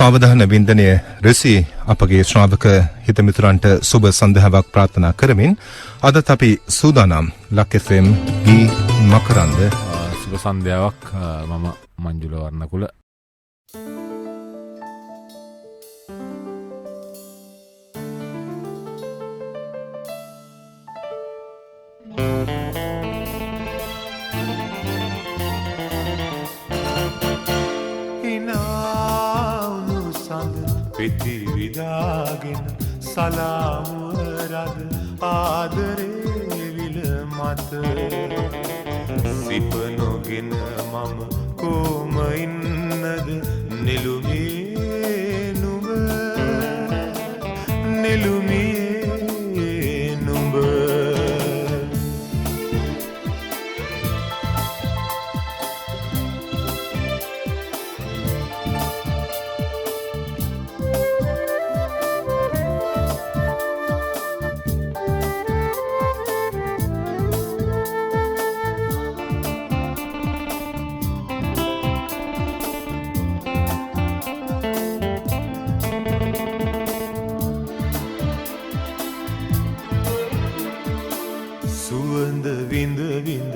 සාවධාන වින්දනය රෙසි අපගේ ශ්‍රාවක හිතමිතුරන්ට සුබ සන්ධ්‍යාවක් ප්‍රාර්ථනා කරමින් අදත් අපි සූදානම් ලක් FM ගී මකරන්ද සුබ සන්ධ්‍යාවක්. මම මංජුල වර්ණකුල. පෙති විදාගෙන සලාමුවරද ආදරේ විල මත සිප නොගෙන මම කොම ඉන්නද නෙළුමේ නුඹ නෙළුමේ නුඹ සුවඳ විඳ විඳ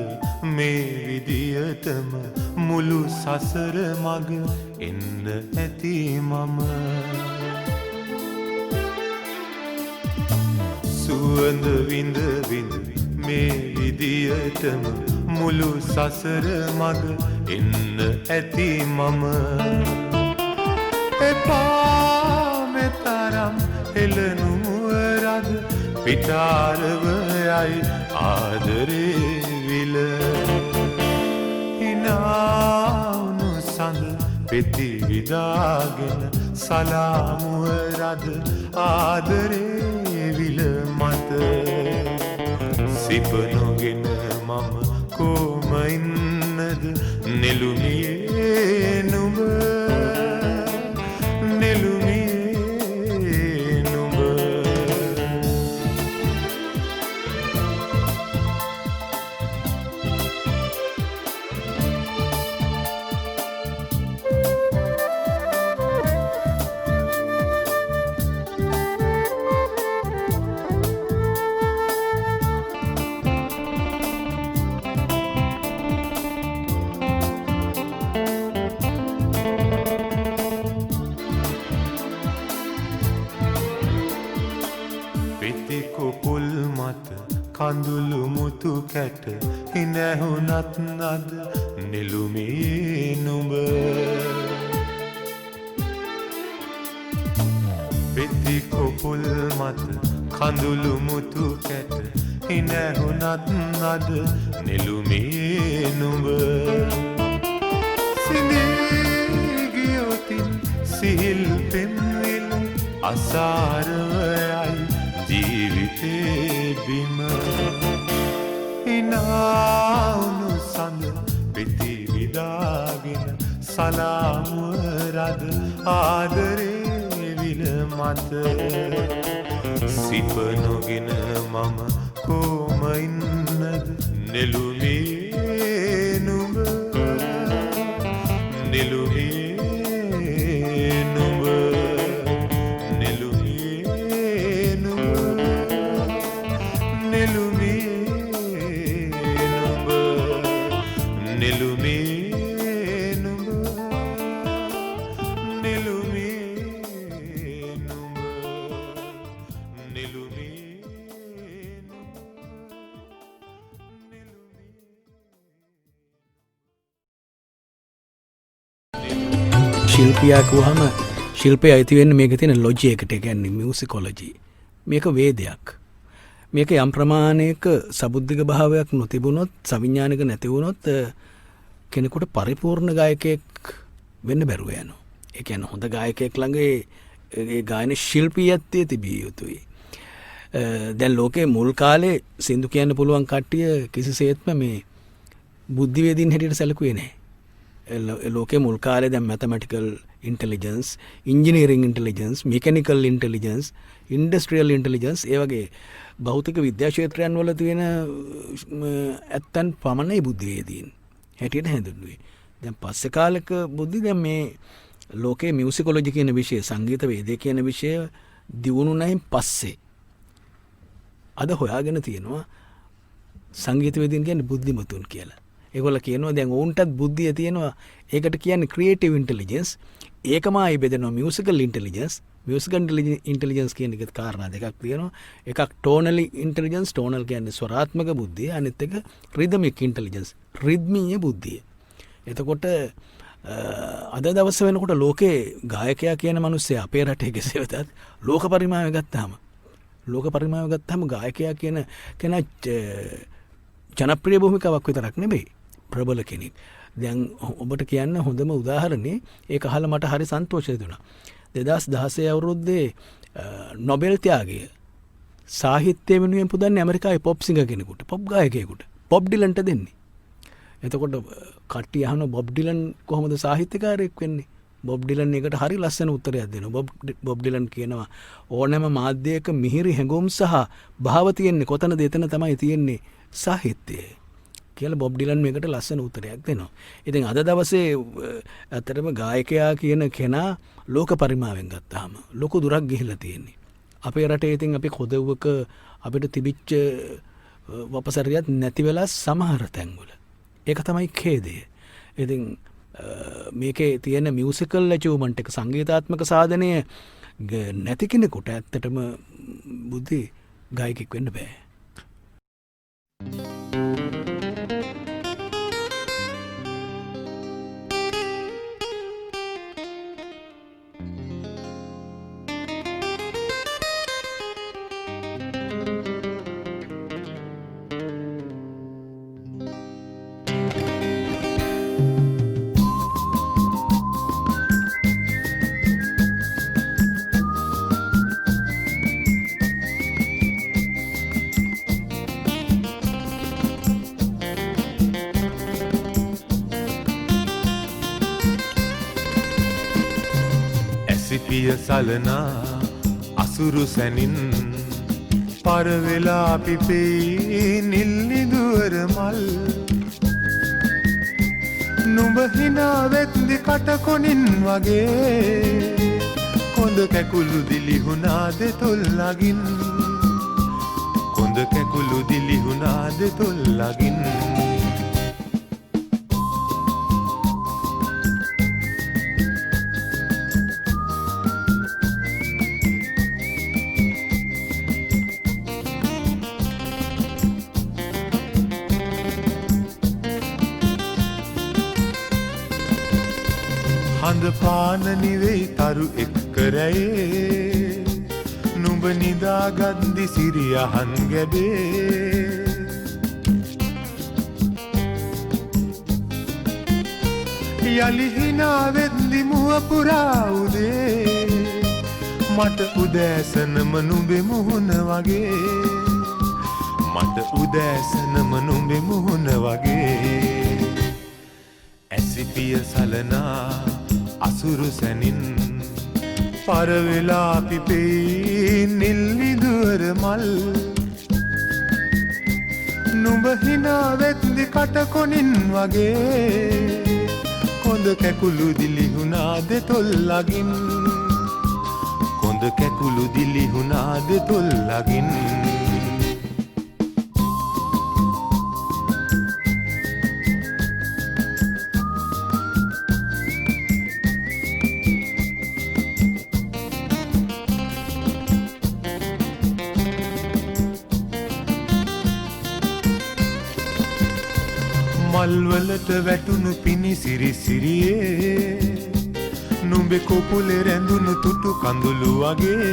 මේ විදියටම මුළු සසර මග එන්න ඇති මම සුවඳ විඳ විඳ මේ විදියටම මුළු සසර මග එන්න ඇති මම එපා මෙතරම් හෙළනුවරද පිටාරවයයි ආදරේ විල හිනාවුණු සඳ පෙති විදාගෙන සලාමුවරද ආදරේ විල මත සිප නොගෙන මම කොම ඉන්නද නෙළුමියේ නුඹ නෙළුමියේ නුඹ කොපුල් මත කඳුළු මුතු කැට හිනැහුනත් නද නෙළුමේ නුඹ පෙති කොපුල් මත කඳුළු මුතු කැට හිනැහුනත් නද නෙළුමේ නුඹ සිඳී ගියොතින් සිහිල් පෙන්විල අසාරවයයි ජීවිතේ බිම හිනාවුණු සඳ පෙති විදාගෙන සලාමුවරද ආදරේ විල මත සිප නොගෙන මම කොම ඉන්නද නෙළුමේ නුඹ නෙළුමේ නුඹ ශිල්පියා කිව්වහම ශිල්පය අයිති වෙන්නේ මේකේ තියෙන ලොජි එකට. ඒ කියන්නේ මියුසිකොලොජි. මේක වේදයක්. මේක යම් ප්‍රමාණයක සබුද්ධික භාවයක් නොතිබුණොත්, සවිඥානික නැති වුණොත් කෙනෙකුට පරිපූර්ණ ගායකයෙක් වෙන්න බැරුව යනවා. ඒ කියන්නේ හොඳ ගායකයෙක් ළඟ ඒ ගායන ශිල්පීයත්වය තිබිය යුතුයි. දැන් ලෝකේ මුල් කාලේ සින්දු කියන්න පුළුවන් කට්ටිය කිසිසේත්ම මේ බුද්ධිවේදීන් හැටියට සැලකුවේ නැහැ. ලෝකේ මුල් කාලේ දැන් mathematical intelligence, engineering intelligence, mechanical intelligence, industrial intelligence, ඒ වගේ භෞතික විද්‍යා ක්ෂේත්‍රයන් වල තියෙන ඇත්තන් පමණයි බුද්ධිවේදීන් හැටියට හැඳින්වුවේ. දැන් පස්සේ කාලෙක බුද්ධි දැන් මේ ලෝකේ මියුසිකොලොජි කියන විෂය සංගීත වේදය කියන විෂය දියුණු නැහින් පස්සේ අද හොයාගෙන තියෙනවා සංගීතවේදීන් කියන්නේ බුද්ධිමතුන් කියලා. ඒගොල්ලෝ කියනවා දැන් ඔවුන්ටත් බුද්ධිය තියෙනවා. ඒකට කියන්නේ ක්‍රියේටිව් ඉන්ටෙලිජන්ස්. ඒකමයි බෙදෙනවා මියුසිකල් ඉන්ටෙලිජන්ස්. මියුසිකල් ඉන්ටෙලිජන්ස් කියන එක කාරණා දෙකක් තියෙනවා. එකක් ටෝනල් ඉන්ටෙලිජන්ස්. ටෝනල් කියන්නේ ස්වරාත්මක බුද්ධිය. අනිත් එක රිද්මික් ඉන්ටෙලිජන්ස්. රිද්මීය බුද්ධිය. එතකොට අද දවස් වෙනකොට ලෝකේ ගායකයා කියන මිනිස්සයා අපේ රටේ කෙසේ වෙතත් ලෝක පරිමාණය ගත්තාම ගායකයා කියන කෙනා ජනප්‍රිය භූමිකාවක් විතරක් නෙමෙයි ප්‍රබල කෙනෙක්. දැන් ඔබට කියන්න හොඳම උදාහරණේ ඒක අහලා මට හරි සන්තෝෂයි දුණා. 2016 අවුරුද්දේ නොබෙල් ත්‍යාගය සාහිත්‍ය වෙනුවෙන් පුදන්නේ ඇමරිකාවේ පොප් සිංගර් කෙනෙකුට, පොප් ගායකයෙකුට, බොබ් ඩිලන්ට දෙන්නේ. එතකොට කට්ටිය අහන බොබ් ඩිලන් කොහොමද සාහිත්‍යකාරයෙක් වෙන්නේ? බොබ් ඩිලන් එකට හරි ලස්සන උත්තරයක් දෙනවා. බොබ් ඩිලන් කියනවා ඕනෑම මාධ්‍යයක මිහිරි හැඟුම් සහ භාව තියෙන්නේ කොතනද? එතන තමයි තියෙන්නේ සාහිත්‍යය කියලා බොබ් ඩිලන් මේකට ලස්සන උත්තරයක් දෙනවා. ඉතින් අද දවසේ ඇත්තටම ගායකයා කියන කෙනා ලෝක පරිමාවෙන් ගත්තාම ලොකු දුරක් ගිහිලා තියෙන්නේ. අපේ රටේ ඉතින් අපි කොදව්වක අපිට තිබිච්ච වපසරියත් නැති වෙලා සමහර තැන්වල. ඒක තමයි ඛේදය. ඉතින් මේකේ තියෙන මියුසිකල් ඇචීව්මන්ට් එක සංගීතාත්මක සාධනය නැති කෙනෙකුට ඇත්තටම බුද්ධි ගායකයෙක් වෙන්න බෑ. සිපිය සලනා අසුරු සැනින් පරවෙලා පිපෙයි නිල්නිදුවර මල්. නුඹ හිනා වෙද්දි කටකොනින් වගේ කොඳ කැකුළු දිලිහුණාද තොල්ලගින්. කොඳ කැකුළු දිලිහුණාද තොල්ලගින්. හඳ පාන නිවෙයි තරු එක්කරයේ නුඹ නිදාගද්දි සිරියහන් ගැබේ. යලි හිනා වෙද්දි මුව පුරා උදේ මට උදෑසනම නුඹේ මුහුණ වගේ. මට උදෑසනම නුඹේ මුහුණ වගේ. ඇසිපිය සලනා අසුරු සැනින් පරවෙලා පිපෙයි නිල්නිදුවර මල්. නුඹ හිනා වෙද්දි කටකොනින් වගේ කොඳ කැකුළු දිලිහුණාද තොල්ලගින්. කොඳ කැකුළු දිලිහුණාද තොල්ලගින්. මල්වලට වැටුණු පිණි සිරිසිරියේ නුඹේ කොපුලේ රැඳුණු තුටු කඳුළු වගේ.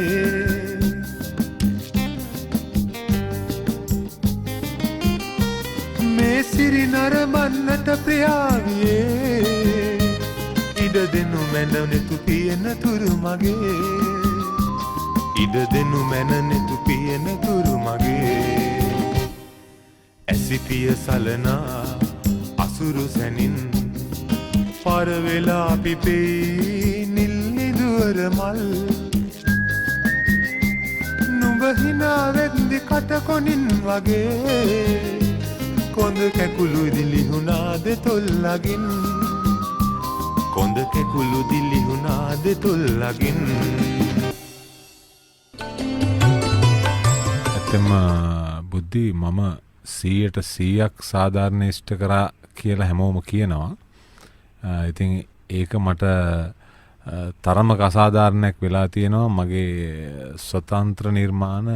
මේ සිරි නරඹන්නට ප්‍රියාවියේ ඉඩ දෙනු මැනනෙතු පියන තුරු මගේ. ඉඩ දෙනු මැනනෙතු පියන තුරු මගේ. ඇසිපිය සලනා අසුරු සැනින් පරවෙලා පිපෙයි නිල්නිදුවර මල්. නුඹ හිනා වෙද්දි කටකොනින් වගේ කොඳ කැකුළු දිලිහුණාද තොල්ලගින්. කොඳ කැකුළු කුළු දිලිහුණාද තුල්ලගින් ඇත්තම බුද්ධි මම 100% සාධාරණීෂ්ඨ කරා කියලා හැමෝම කියනවා. ඉතින් ඒක මට තරමක අසාධාරණයක් වෙලා තියෙනවා මගේ ස්වතන්ත්‍ර නිර්මාණ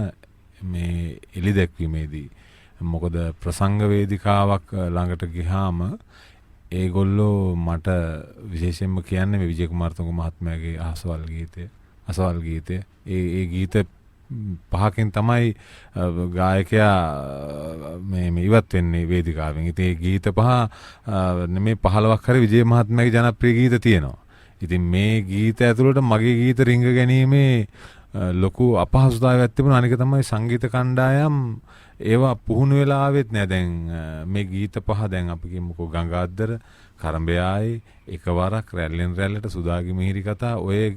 මේ එලි දැක්වීමේදී. මොකද ප්‍රසංග වේදිකාවක් ළඟට ගියාම ඒගොල්ලෝ මට විශේෂයෙන්ම කියන්නේ මේ විජය කුමාරතුංග මහත්මයාගේ අසවල් ගීතය. ඒ ගීත 5කින් තමයි ගායකයා මේ ඉවත් වෙන්නේ වේදිකාවෙන්. ඉතින් ඒ ගීත 5 නෙමේ 15ක් හරි විජය මහත්මයාගේ ජනප්‍රිය ගීත තියෙනවා. ඉතින් මේ ගීත ඇතුළට මගේ ගීත රිංග ගැනීමේ ලොකු අපහසුතාවයක් තිබුණා. අනික තමයි සංගීත කණ්ඩායම් ඒවා පුහුණු වෙලා ආවෙත් නෑ. දැන් මේ ගීත 5 දැන් අපි කියමුකෝ ගංගාද්දර, කරඹයායි, එකවරක්, රැල්ලෙන් රැල්ලට, සුදාගේ මිහිරි කතා ඔය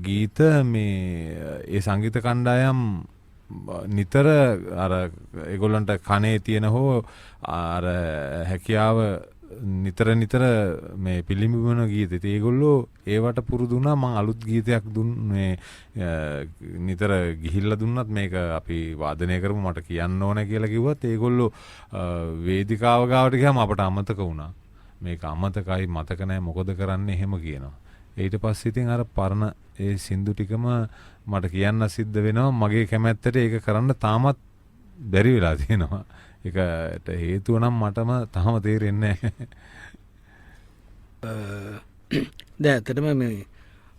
ගීත මේ ඒ සංගීත කණ්ඩායම් නිතර අර ඒගොල්ලන්ට කනේ තියෙන හෝ අර හැකියාව නිතර මේ පිළිඹවන ගීත. ඉතින් ඒගොල්ලෝ ඒවට පුරුදු වුණා. මම අලුත් ගීතයක් දුන්නේ නිතර ගිහිල්ලා දුන්නත් මේක අපි වාදනය කරමු මට කියන්න ඕන කියලා කිව්වත් ඒගොල්ලෝ වේදිකාව ගාවට ගියාම අපට අමතක වුණා. මේක අමතකයි, මතක නැහැ, මොකද කරන්නේ එහෙම කියනවා. ඊට පස්සේ ඉතින් අර පරණ ඒ සින්දු ටිකම මට කියන්න සිද්ධ වෙනවා. මගේ කැමැත්තට ඒක කරන්න තාමත් බැරි වෙලා තියෙනවා. ඒකට හේතුව නම් මටම තාම තේරෙන්නේ නැහැ. දැන් ඇත්තටම මේ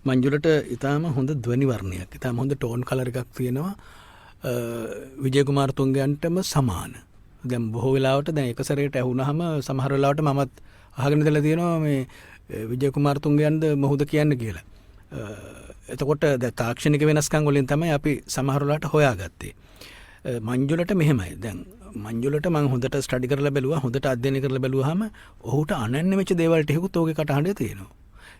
මංජුලට ඊටාම හොඳ ධ්වනි වර්ණයක්, ඊටාම හොඳ ටෝන් කලර් එකක් තියෙනවා. විජය කුමාරතුංගයන්ටම සමාන. දැන් බොහෝ වෙලාවට දැන් එක සැරේට ඇහුනහම සමහර වෙලාවට මමත් අහගෙන ඉඳලා තියෙනවා මේ විජය කුමාරතුංගයන්ද මොහොද කියන්නේ කියලා. එතකොට දැන් තාක්ෂණික වෙනස්කම් වලින් තමයි අපි සමහර වෙලාවට හොයාගත්තේ. මංජුලට මෙහෙමයි. දැන් මංජුලට මම හොඳට ස්ටඩි කරලා බැලුවා, හොඳට අධ්‍යයනය කරලා බැලුවාම ඔහුට අනන්‍ය වෙච්ච දේවල් ටිකකුත් ඔහුගේ කටහඬේ තියෙනවා.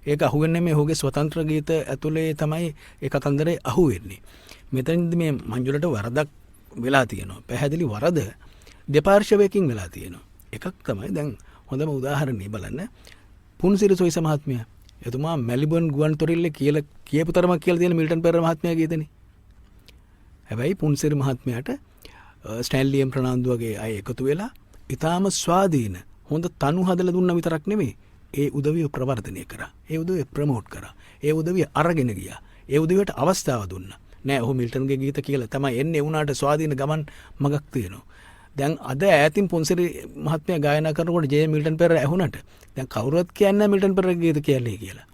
ඒක අහුවෙන්නේ මේ ඔහුගේ ස්වතන්ත්‍ර ගීත ඇතුලේ තමයි ඒ කතන්දරේ අහුවෙන්නේ. මෙතනදී මේ මංජුලට වරදක් වෙලා තියෙනවා. පැහැදිලි වරද දෙපාර්ශවයකින් වෙලා තියෙනවා. එකක් තමයි දැන් හොඳම උදාහරණේ බලන්න පුන්සිරි සොයිස මහත්මයා. එතුමා මෙල්බන් ගුවන්තොටිල්ලේ කියලා කියපු තරමක් කියලා තියෙන මිල්ටන් පෙරේරා මහත්මයා ගීතනේ. හැබැයි පුන්සිරි මහත්මයාට ස්ටැන්ලි එම් ප්‍රනාන්දු වගේ අය එකතු වෙලා ඊටාම ස්වාධීන හොඳ තනු හදලා දුන්න විතරක් නෙමෙයි ඒ උදවිය ප්‍රවර්ධනය කරා. ඒ උදවිය ප්‍රමෝට් කරා. ඒ උදවිය අරගෙන ගියා. ඒ උදවියට අවස්ථාව දුන්නා. නෑ ඔහු මිල්ටන්ගේ ගීත කියලා තමයි එන්නේ. උනාට ස්වාධීන ගමන් මගක් තියෙනවා. දැන් අද ඈතින් පොන්සිරි මහත්මයා ගායනා කරනකොට ජේ මිල්ටන් පෙරේරා ඇහුණට දැන් කවුරුවත් කියන්නේ නැහැ මිල්ටන් පෙරේරාගේ ගීත කියන්නේ කියලා.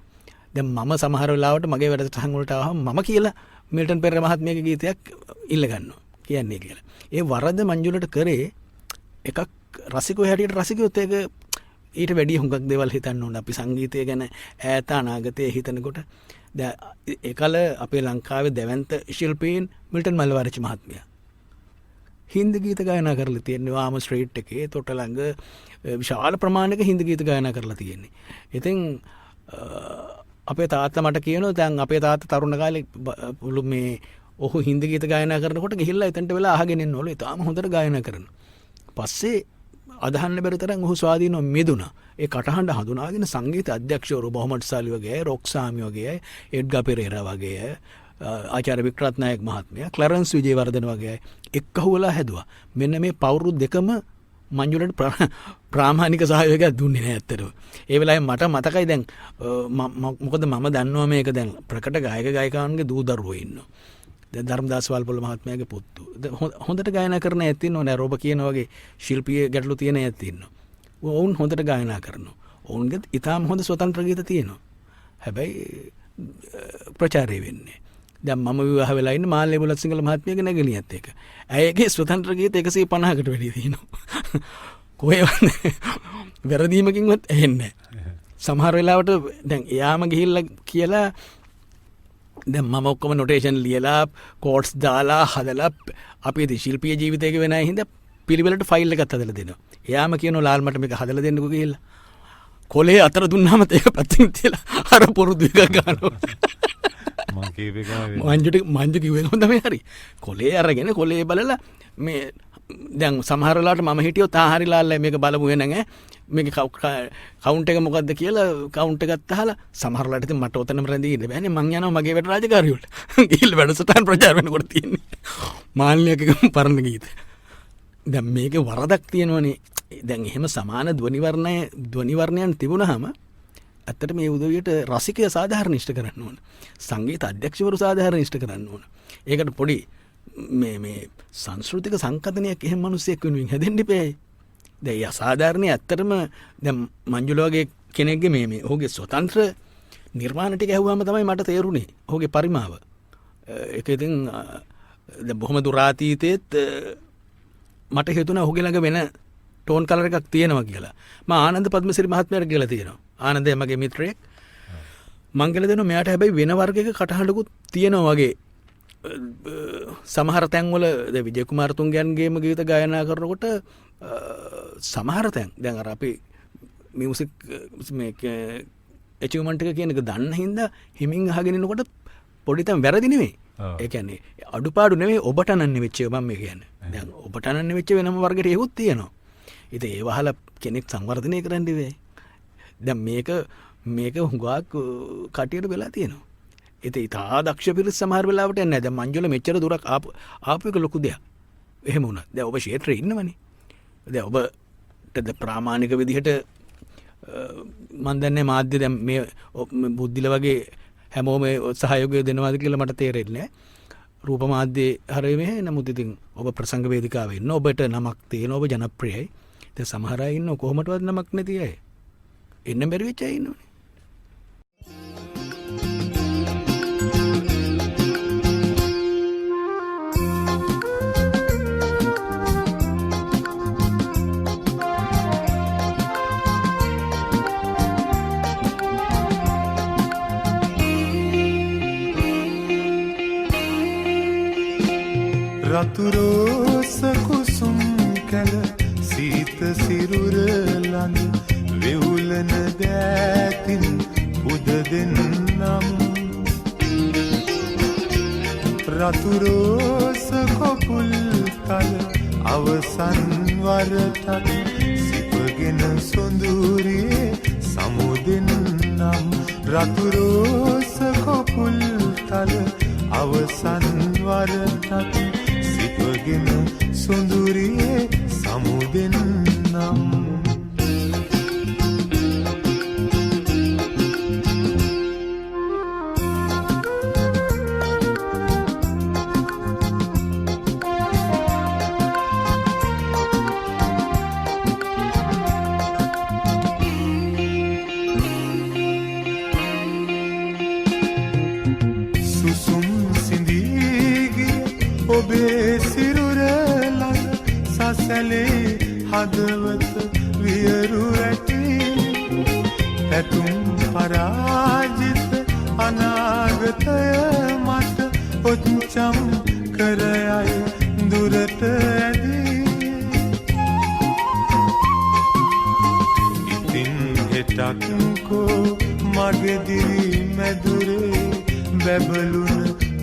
දැන් මම සමහර වෙලාවට මගේ වැඩසටහන් වලට ආවම මම කියලා මිල්ටන් පෙරේරා මහත්මයාගේ ගීතයක් ඉල්ල ගන්නවා කියන්නේ කියලා. ඒ වරද මංජුලට කරේ එකක් රසිකෝ හැටියට රසිකයොත් ඒක ඊට වැඩිය හුඟක් දේවල් හිතන්න ඕන. අපි සංගීතය ගැන ඈත අනාගතය හිතනකොට දැන් ඒකල අපේ ලංකාවේ දැවැන්ත ශිල්පීන් මිල්ටන් මල්වාරච්චි මහත්මයා හින්දි ගීත ගායනා කරලා තියෙනවා. ආම ස්ට්‍රීට් එකේ තොට ළඟ විශාල ප්‍රමාණයක හින්දි ගීත ගායනා කරලා තියෙන්නේ. ඉතින් අපේ තාත්තා මට කියනවා දැන් අපේ තාත්තා තරුණ කාලේ මේ ඔහු හින්දි ගීත ගායනා කරනකොට ගිහිල්ලා එතනට වෙලා අහගෙන ඉන්නවලු. ඒ තාම හොඳට ගායනා කරනවා. පස්සේ අදහන්න බැරි තරම් ඔහු ස්වාධීනව මිදුණා. ඒ කටහඬ හඳුනාගෙන සංගීත අධ්‍යක්ෂවරු බොහොමඩ් සාලි වගේ අය, රොක්සාමි වගේ අය, එඩ්ගා පෙරේරා වගේ අය, ආචාර්ය වික්‍රත් නායක මහත්මයා, ක්ලරන්ස් විජේවර්ධන වගේ අය එක්කහුවලා හැදුවා. මෙන්න මේ පවුරු දෙකම මංජුලට ප්‍රාමාණික සහයෝගයක් දුන්නේ නැහැ ඇත්තටම. ඒ වෙලාවේ මට මතකයි දැන් මොකද මම දන්නවා මේක දැන් ප්‍රකට ගායක ගායිකාවන්ගේ දූ දරුවෝ ඉන්නවා. දැන් ධර්මදාස් වල්පොල මහත්මයාගේ පුතු. හොඳට ගායනා කරන ඇත් ඉන්නවා නේ. රෝබ කියන වගේ ශිල්පීය ගැටලු තියෙන ඇත් ඉන්නවා. ඔවුන් හොඳට ගායනා කරනවා. ඔවුන්ගේ ඊටාම හොඳ ස්වතන්ත්‍ර ගීත තියෙනවා. හැබැයි ප්‍රචාරය වෙන්නේ. දැන් මම විවාහ වෙලා ඉන්න මාල්ලේ බුලත් සිංහල මහත්මියගේ නැගණියත් එක. ඇයගේ ස්වතන්ත්‍ර ගීත 150කට වැඩි තියෙනවා. කොහෙවත් වැරදීමකින්වත් ඇහෙන්නේ නැහැ. සමහර වෙලාවට දැන් එයාම ගිහිල්ලා කියලා දැන් මම ඔක්කොම නොටේෂන් ලියලා කෝඩ්ස් දාලා හදලා අපේ ශිල්පීය ජීවිතයක වෙන අය හින්දා පිළිවෙලට ෆයිල් එකක් හදලා දෙනවා. එයාම කියනවා ලාල් මට මේක හදලා දෙන්නකෝ කියලා. කොලේ අතර දුන්නාම ඒක පැත්තකින් තියලා අර පොරුදු එක ගන්නවා. මංජු කිව්වේ හොඳම හරි. කොලේ අරගෙන කොලේ බලලා මේ දැන් සමහරලාට මම හිටියෝ තාහරිලාල්ල මේක බලමු වෙනගේ මේක කවුන්ට් එක මොකද්ද කියලා කවුන්ට් එකත් අහලා සමහරලාට ඉතින් මට ඔතනම රැඳී ඉන්න බෑනේ මං යනවා මගේ වැඩ රාජකාරිය වලට ගිහිල්ලා වැඩසටහන් ප්‍රචාර වෙනකොට තියෙන්නේ මාන්ලියක පරණ ගීත දැන් මේකේ වරදක් තියෙනවනේ දැන් එහෙම සමාන ධ්වනි වර්ණයන් තිබුණාම ඇත්තට මේ උදවියට රසිකය සාධාරණීෂ්ඨ කරන්න ඕන සංගීත අධ්‍යක්ෂවරු සාධාරණීෂ්ඨ කරන්න ඕන ඒකට පොඩි මේ සංස්කෘතික සංකතනයක් එහෙම මිනිස්සෙක් වෙනුවෙන් හැදෙන්න ඉපේ දැන් අසාධාරණේ ඇත්තටම දැන් මංජුල වගේ කෙනෙක්ගේ මේ ඔහුගේ ස්වතන්ත්‍ර නිර්මාණ ටික ඇහුවාම තමයි මට තේරුනේ ඔහුගේ පරිමාව ඒක ඉතින් දැන් බොහොම දුරාතීතයේත් මට හිතුණා ඔහුගේ ළඟ වෙන ටෝන් කලර් එකක් තියෙනවා කියලා මම ආනන්ද පද්මසිරි මහත්මයාට කියලා තියෙනවා ආනන්දය මගේ මිත්‍රයෙක් මං කියලා දෙනවා මෙයාට හැබැයි වෙන වර්ගයක කටහඬකුත් තියෙනවා වගේ සමහර තැන්වල විජය කුමාර තුංගයන්ගේම ගීත ගායනා කරනකොට සමහර තැන් දැන් අර අපි මියුසික් මේක ඇචීව්මන්ට් එක කියන එක දන්න හින්දා හිමින් අහගෙන ඉනකොට පොඩි තැන් වැරදි නෙවෙයි ඒ කියන්නේ අඩුපාඩු නෙවෙයි ඔබට අනන්නේ වෙච්ච එක මම කියන්නේ දැන් ඔබට අනන්නේ වෙච්ච වෙනම වර්ගයට ඒකුත් තියෙනවා ඉතින් ඒ වහලා කෙනෙක් සංවර්ධනය කරන්න ඉවේ දැන් මේක හුඟක් කටියට වෙලා තියෙනවා ඉතින් ඉතා දක්ෂ පිරිස සමහර වෙලාවට යන්නේ නැහැ දැන් මංජුල මෙච්චර දුරක් ආපු එක ලොකු දෙයක් එහෙම වුණා දැන් ඔබ ක්ෂේත්‍රේ ඉන්නවනේ දැන් ඔබට ප්‍රාමාණික විදිහට මන් දන්නේ මාධ්‍ය දැන් මේ බුද්ධිල වගේ හැමෝම සහයෝගය දෙනවාද කියලා මට තේරෙන්නේ නැහැ රූප මාධ්‍ය හරිය මෙහෙ නමුත් ඉතින් ඔබ ප්‍රසංග වේදිකාවේ ඉන්න ඔබට නමක් තියෙන ඔබ ජනප්‍රියයි දැන් සමහර අය ඉන්න කොහොමදවත් නමක් නැති අය එන්න බැරි වෙච්ච අය ඉන්නවනේ රතුරෝස කුසුම් කැල සීත සිරුර ළඟ වෙවුලන දෑතින් උද දෙන්නම් රතුරෝස කොපුල් තල අවසන් වරටත් සිපගෙන සොඳුරියේ සමුදෙන්නම් රතුරෝස කොපුල් තල අවසන් වරටත් සිපගෙන සොඳුරියේ සමුදෙන්නම් සුසුම් සිඳීගිය ඔබේ සිරුර ළඟ සසලේ හදවත වියරු ඇති පැතුම් පරාජිත අනාගතය මට ඔච්චම් කරයයි දුරට ඇදී ඉතින් හෙටක්කෝ මගදිරි මැදුරේ බැබලුන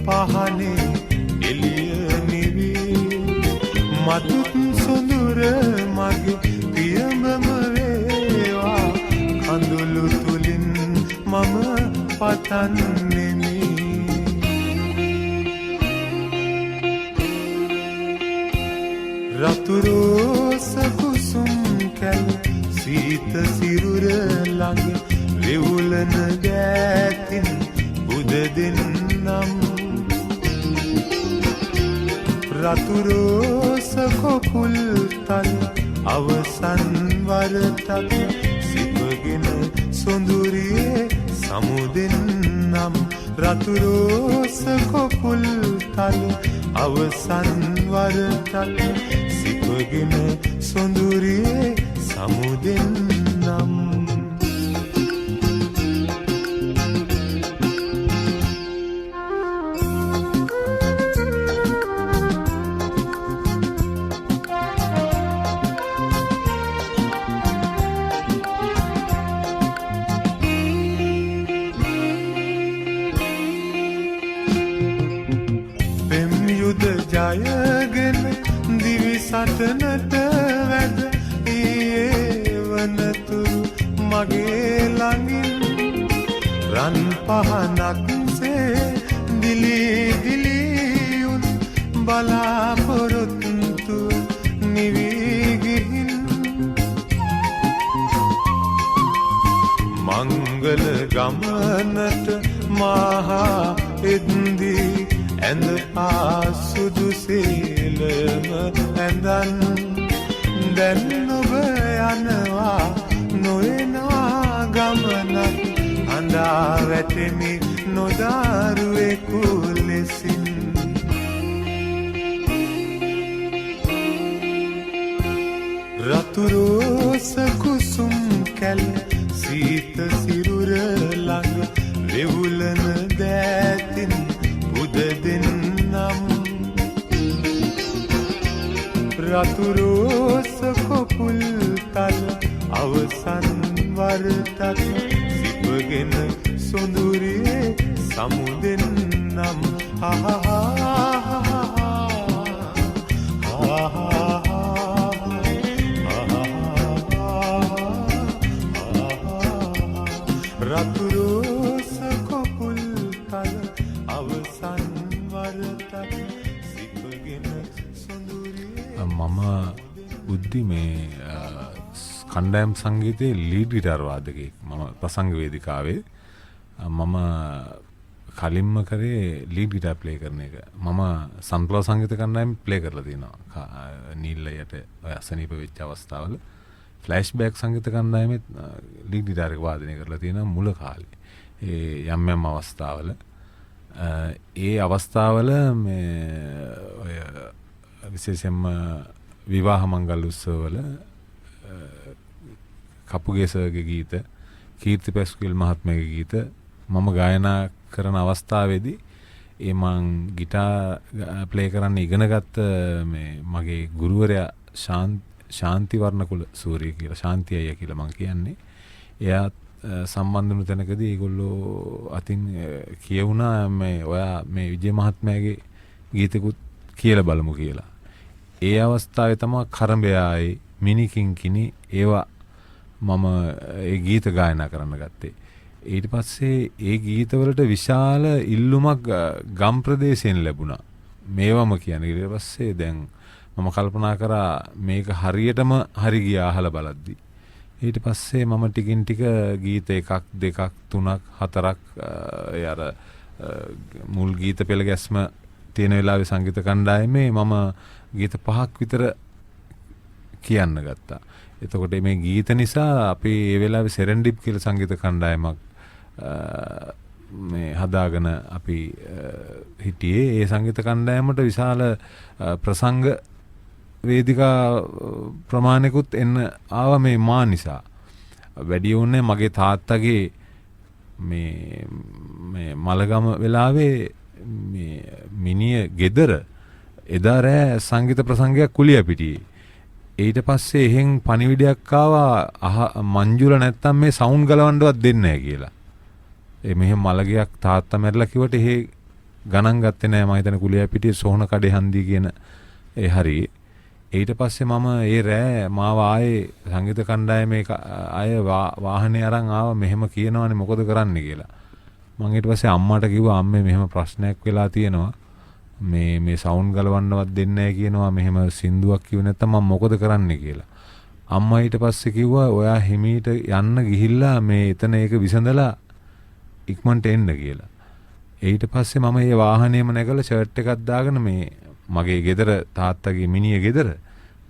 පහනේ එළිය නිවී මතුත් සොඳුර මගේ පියඹම වේවා කඳුළු තුලින් මම පතන්නෙමි රතුරෝස කුසුම් කැල සීත සිරුර ළඟ වෙවුලන දෑතින් උද දෙන්නම් රතුරෝස කොපුල් තල අවසන් වරටත් සිපගෙන සොඳුරියේ සමුදෙන්නම් රතුරෝස කොපුල් තල අවසන් වරටත් සිපගෙන සොඳුරියේ සමුදෙන්නම් ජයගෙන දිවිස සටනට වැද ඊයේ වනතුරු මගේ ළඟින් රන් පහනක්සේ දිලී දිලී උන් බලාපොරොත්තු නිවී ගිහින් මංගල ගමනට මහා එද්දී ඇඳ ආසුදු සීලම ඇඳන් දැන් ඔබ යනවා නොයනා ගමනක් අඳා වැටෙමි නොදාරුවෙකු ලෙසින් රතු රෝස කුසුම් කැල් සීත සිරුර ළඟ වෙවුලන දෑතින් උද දෙන්නම් රතු රෝස කොපුල් තල අවසන් වරටත් සිපගෙන සොඳුරියේ සමුදෙන්නම් රතු රෝස කොපුල් තල අවසන් වරටත් සිපගෙන සොඳුරියේ මම බුද්ධි මේ කණ්ඩායම් සංගීතයේ ලීඩ් ගිටාර් වාදකයෙක්. මම ප්‍රසංග වේදිකාවේ මම කලින්ම කරේ ලීඩ් ගිටාර් ප්ලේ කරන එක. මම සන්ෆ්ලවර් සංගීත කණ්ඩායම් ප්ලේ කරලා තියෙනවා. නීල්ලයට ඔය අසනීප වෙච්ච අවස්ථාවල ෆ්ලෑෂ්බෑක් සංගීත කණ්ඩායමෙත් ලීඩ් ගිටාර් එක වාදනය කරලා තියෙනවා මුල කාලේ. ඒ යම් අවස්ථාවල ඒ අවස්ථාවල මේ ඔය විශේෂයෙන්ම විවාහ මංගල උත්සවවල කපුගේසගේ ගීත, කීර්ති පැස්කියල් මහත්මයාගේ ගීත මම ගායනා කරන අවස්ථාවේදී ඒ මං ගිටාර් ප්ලේ කරන්න ඉගෙනගත්ත මේ මගේ ගුරුවරයා ශාන්ති වර්ණකුල සූරිය කියලා, ශාන්ති අයියා කියලා මං කියන්නේ. එයා සම්බන්ධ වුණු තැනකදී ඒගොල්ලෝ අතින් කියවුණා මේ ඔයා මේ විජය මහත්මයාගේ ගීතකුත් කියලා බලමු කියලා. ඒ අවස්ථාවේ තමයි කරඹයායි මිනිකින්කිනි ඒවා මම ඒ ගීත ගායනා කරන්න ගත්තේ. ඊට පස්සේ ඒ ගීතවලට විශාල ඉල්ලුමක් ගම් ප්‍රදේශයෙන් ලැබුණා. මේවම කියන්නේ. ඊට පස්සේ දැන් මම කල්පනා කරා මේක හරියටම හරි ගියා අහලා බලද්දි. ඊට පස්සේ මම ටිකින් ටික ගීත 1 2 3 4ක් ඒ අර මුල් ගීත පෙළ ගැස්ම තියෙන වෙලාවේ සංගීත කණ්ඩායමේ මම ගීත 5ක් විතර කියන්න ගත්තා. එතකොට මේ ගීත නිසා අපි ඒ වෙලාවේ සෙරෙන්ඩිප් කියලා සංගීත කණ්ඩායමක් මේ හදාගෙන අපි හිටියේ. ඒ සංගීත කණ්ඩායමට විශාල ප්‍රසංග වේදිකා ප්‍රමාණිකුත් එන්න ආවා මේ මා නිසා. වැඩි වුණේ මගේ තාත්තගේ මේ මලගම වෙලාවේ මේ මිනිය ගෙදර එදා රෑ සංගීත ප්‍රසංගයක් කුලියපිටියේ. ඊට පස්සේ එහෙන් පණිවිඩයක් ආවා මංජුල නැත්තම් මේ සවුන්ඩ් ගලවන්නවත් දෙන්නේ නැහැ කියලා. මෙහෙම මලගයක් තාත්තා මැරලා කිව්වට එහෙ ගණන් ගත්තේ නැහැ. මම හිතන්නේ කුලියපිටියේ සෝහන කඩේ හන්දි කියන ඒ හරිය. ඊට පස්සේ මම ඒ රෑ මාව ආයේ සංගීත කණ්ඩායමේ අය වාහනේ අරන් ආවා. මෙහෙම කියනවානේ මොකද කරන්නේ කියලා. මම ඊට පස්සේ අම්මාට කිව්වා අම්මේ මෙහෙම ප්‍රශ්නයක් වෙලා තියෙනවා. මේ සවුන්ඩ් ගලවන්නවත් දෙන්නේ නැහැ කියනවා. මෙහෙම සින්දුවක් කිව්ව නැත්තම් මම මොකද කරන්නේ කියලා. අම්මා ඊට පස්සේ කිව්වා ඔයා හිමීට යන්න ගිහිල්ලා මේ එතන ඒක විසඳලා ඉක්මනට එන්න කියලා. ඊට පස්සේ මම මේ වාහනේම නැගලා ෂර්ට් එකක් දාගෙන මේ මගේ ගෙදර තාත්තගේ මිනිහ ගෙදර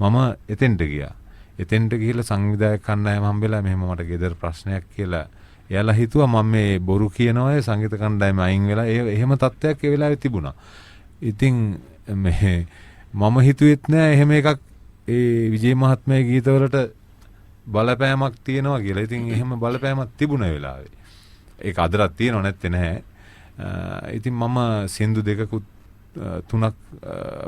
මම එතෙන්ට ගියා. එතෙන්ට ගිහිල්ලා සංවිධායක කණ්ඩායම හම්බෙලා මෙහෙම මට ගෙදර ප්‍රශ්නයක් කියලා. එයාලා හිතුවා මම මේ බොරු කියනවා ඒ සංගීත කණ්ඩායම අයින් වෙලා එහෙම තත්ත්වයක් ඒ වෙලාවේ තිබුණා. ඉතින් මේ මම හිතුවෙත් නෑ එහෙම එකක් ඒ විජේ මහත්මයාගේ ගීතවලට බලපෑමක් තියෙනවා කියලා. ඉතින් එහෙම බලපෑමක් තිබුණ වෙලාවේ. ඒක අදටත් තියෙනව නැත්තේ නෑ. ඉතින් මම සින්දු 2කුත් 3ක්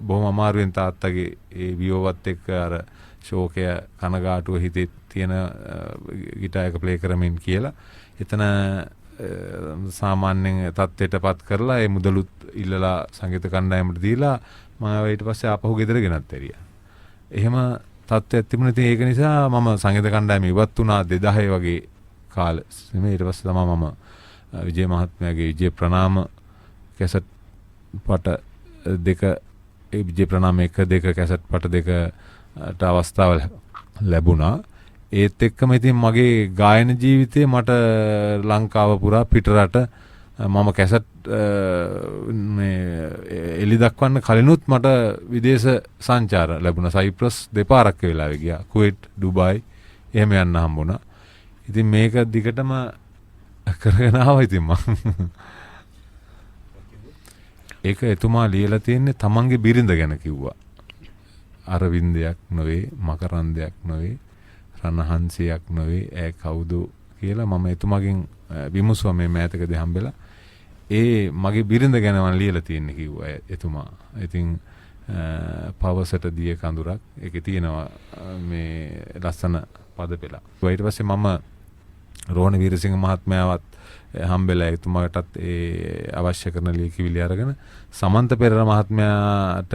බොහොම අමාරුවෙන් තාත්තගේ ඒ වියෝවත් එක්ක අර ශෝකය කනගාටුව හිතේ තියෙන ගිටාර් එක ප්ලේ කරමින් කියලා එතන සාමාන්‍යයෙන් තත්ත්වයටපත් කරලා ඒ මුදලුත් ඉල්ලලා සංගීත කණ්ඩායමට දීලා මම ඊට පස්සේ ආපහු ගෙදර ගෙනත් ඇරියා. එහෙම තත්ත්වයක් තිබුණා. ඉතින් ඒක නිසා මම සංගීත කණ්ඩායම ඉවත් වුණා 2010 වගේ කාලෙ. ඊට පස්සේ තමයි මම විජේ මහත්මයාගේ විජේ ප්‍රනාම කැසට් පට දෙක විජේ ප්‍රනාම 1 2 කැසට් පට දෙකට අවස්ථාව ලැබුණා. ඒත් එක්කම ඉතින් මගේ ගායන ජීවිතේ මට ලංකාව පුරා පිටරට මම කැසට් මේ එලි දක්වන්න කලිනුත් මට විදේශ සංචාර ලැබුණා. සයිප්‍රස් දෙපාරක් ඒ වෙලාවේ ගියා. කුවේට්, ඩුබායි එහෙම යන්න හම්බුණා. ඉතින් මේක දිගටම කරගෙන ආවා ඉතින් මම. ඒක එතුමා ලියලා තියෙන්නේ තමන්ගේ බිරිඳ ගැන කිව්වා. අරවින්දයක් නොවේ, මකරන්දයක් නොවේ, රණහංසයක් නොවේ, ඈ කවුද කියලා මම එතුමාගෙන් විමසුවා මේ මෑතකදී හම්බෙලා. ඒ මගේ බිරිඳ ගැන මම ලියලා තියෙන්නේ කිව්වා එතුමා. ඉතින් පවසට දිය කඳුරක් ඒකේ තියෙනවා මේ ලස්සන පද පෙළ. ඊට පස්සේ මම රෝහණ වීරසිංහ මහත්මයාවත් හම්බෙලා එතුමාටත් ඒ අවශ්‍ය කරන ලියකියවිලි අරගෙන සමන්ත පෙරේරා මහත්මයාට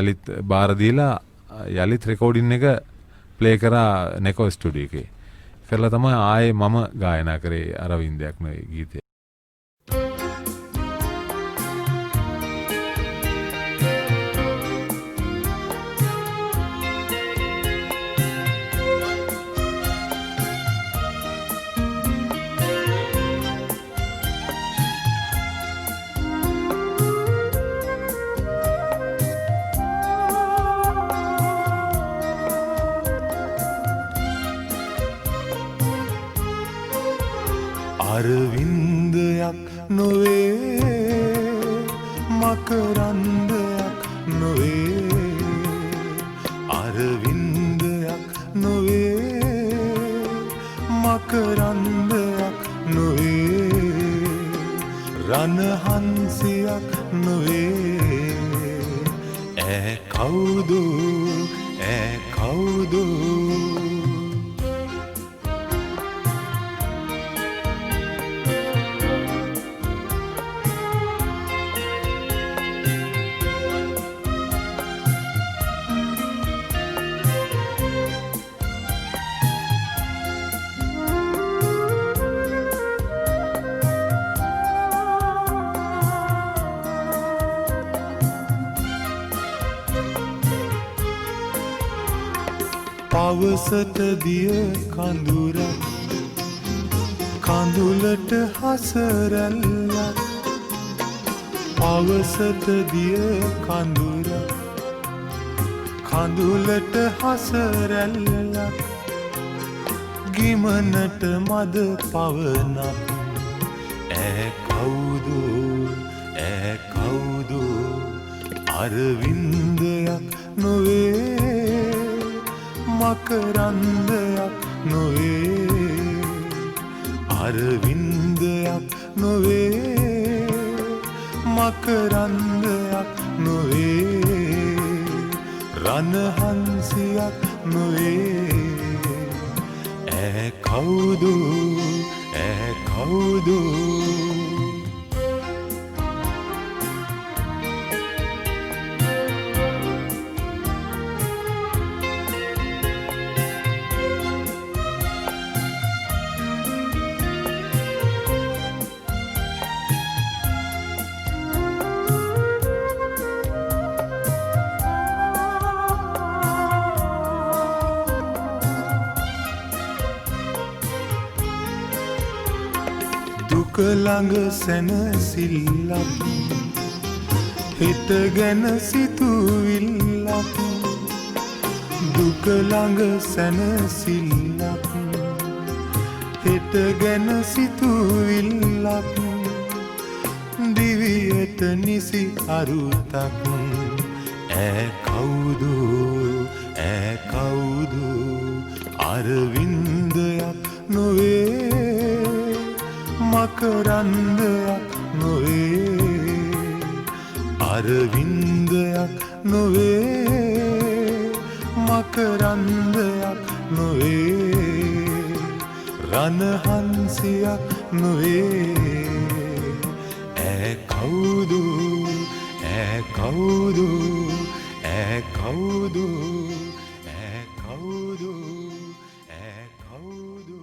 යලිත් බාර දීලා යලිත් රෙකෝඩින් එක ප්ලේ කරා නෙකෝ ස්ටුඩියෝ එකේ. කරලා තමයි ආයේ මම ගායනා කරේ අරවින්දයක් නෙවෙයි ගීතය. අරවින්දයක් නොවේ, මකරන්දයක් නොවේ, අරවින්දයක් නොවේ, මකරන්දයක් නොවේ, රණහංසයක් නොවේ, ඈ කවුද, ඈ කවුද. පවසට දිය කඳුරක්, කඳුලට හසරැල්ලක්. පවසට දිය කඳුරක්, කඳුලට හසරැල්ලක්. ගිමනට මද පවනක්, ඈ කවුද, ඈ කවුද. අරවින්දයක් නොවේ, මකරන්දයක් නොවේ, අරවින්දයක් නොවේ, මකරන්දයක් නොවේ, රණහංසයක් නොවේ, ඈ කවුද, ඈ කවුද. දුක ළඟ සැනසිල්ලක්, හිත ගැන සිතුවිල්ලක්. දුක ළඟ සැනසිල්ලක්, හිත ගැන සිතුවිල්ලක්. දිවියට නිසි අරුතක්, ඈ කවුද, ඈ කවුද. අරවින්දයක් නොවේ, මකරන්දයක් නොවේ, අරවින්දයක් නොවේ, මකරන්දයක් නොවේ, රණහංසයක් නොවේ, ඈ කවුද, ඈ කවුද, ඈ කවුදු ඈ කවුදු ඈ කවුදු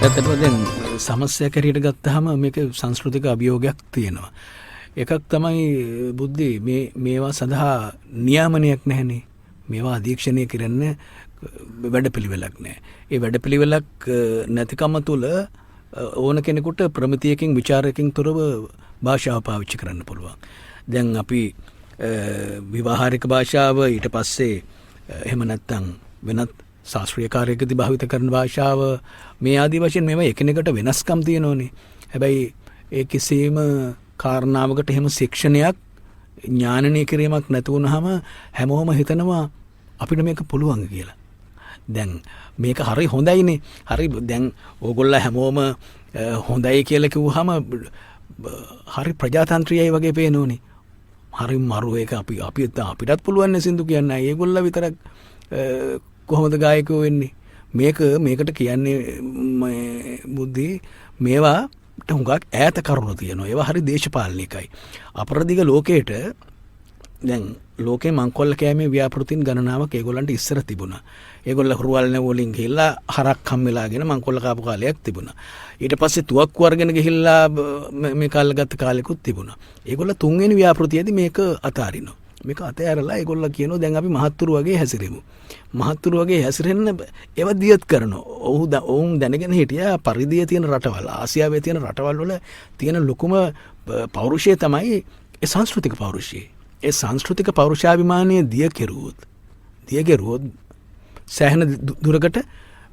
ඇත්තටම දැන් සමස්යක් හැටියට ගත්තාම මේක සංස්කෘතික අභියෝගයක් තියෙනවා. එකක් තමයි බුද්ධි මේවා සඳහා නියාමනයක් නැහැනේ. මේවා අධීක්ෂණය කරන්න වැඩපිළිවෙලක් නැහැ. ඒ වැඩපිළිවෙලක් නැතිකම තුළ ඕන කෙනෙකුට ප්‍රමිතියකින් විචාරයකින් තොරව භාෂාව පාවිච්චි කරන්න පුළුවන්. දැන් අපි විවාහාරික භාෂාව ඊට පස්සේ එහෙම නැත්තම් වෙනත් ශාස්ත්‍රීය කාර්යයකදී භාවිත කරන භාෂාව මේ ආදී වශයෙන් මේවා එකිනෙකට වෙනස්කම් තියෙනෝනේ. හැබැයි ඒ කිසිම කාරණාවකට එහෙම ශික්ෂණයක් ඥානනය කිරීමක් නැති වුනහම හැමෝම හිතනවා අපිට මේක පුළුවන් කියලා. දැන් මේක හරි හොඳයිනේ. හරි දැන් ඕගොල්ලෝ හැමෝම හොඳයි කියලා කිව්වහම හරි ප්‍රජාතන්ත්‍රීයයි වගේ පේනෝනේ. හරි මරු එක අපිටත් පුළුවන් නේ සින්දු කියන්න. ඒගොල්ලෝ විතරක් කොහොමද ගායකයෝ වෙන්නේ? මේකට කියන්නේ බුද්ධි මේවාට හුඟක් ඈත කරුණු තියෙනවා. ඒවා හරි දේශපාලනිකයි. අපරදිග ලෝකයට දැන් ලෝකේ මංකොල්ල කෑමේ ව්‍යාපෘතින් ගණනාවක් ඒගොල්ලන්ට ඉස්සර තිබුණා. ඒගොල්ල හුරුවල්න වලින් ගිහිල්ලා හරක් හම්බෙලාගෙන මංකොල්ල කාපු කාලයක් තිබුණා. ඊට පස්සේ තුවක්කු අරගෙන ගිහිල්ලා මේ කාලගත කාලෙකුත් තිබුණා. ඒගොල්ල තුන්වෙනි ව්‍යාපෘතියේදී මේක අතාරිනවා. මේක අතෑරලා ඒගොල්ල කියනවා දැන් අපි මහත්තුරු වගේ හැසිරෙමු. මහත්තුරු වගේ හැසිරෙන්න ඒව දියත් කරනවා. ඔවුන් දැනගෙන හිටියා පරිදිය තියෙන රටවල් ආසියාවේ තියෙන රටවල් වල තියෙන ලොකුම පෞරුෂය තමයි ඒ සංස්කෘතික පෞරුෂය. ඒ සංස්කෘතික පෞරුෂාභිමානය දිය කෙරුවොත් සෑහෙන දුරකට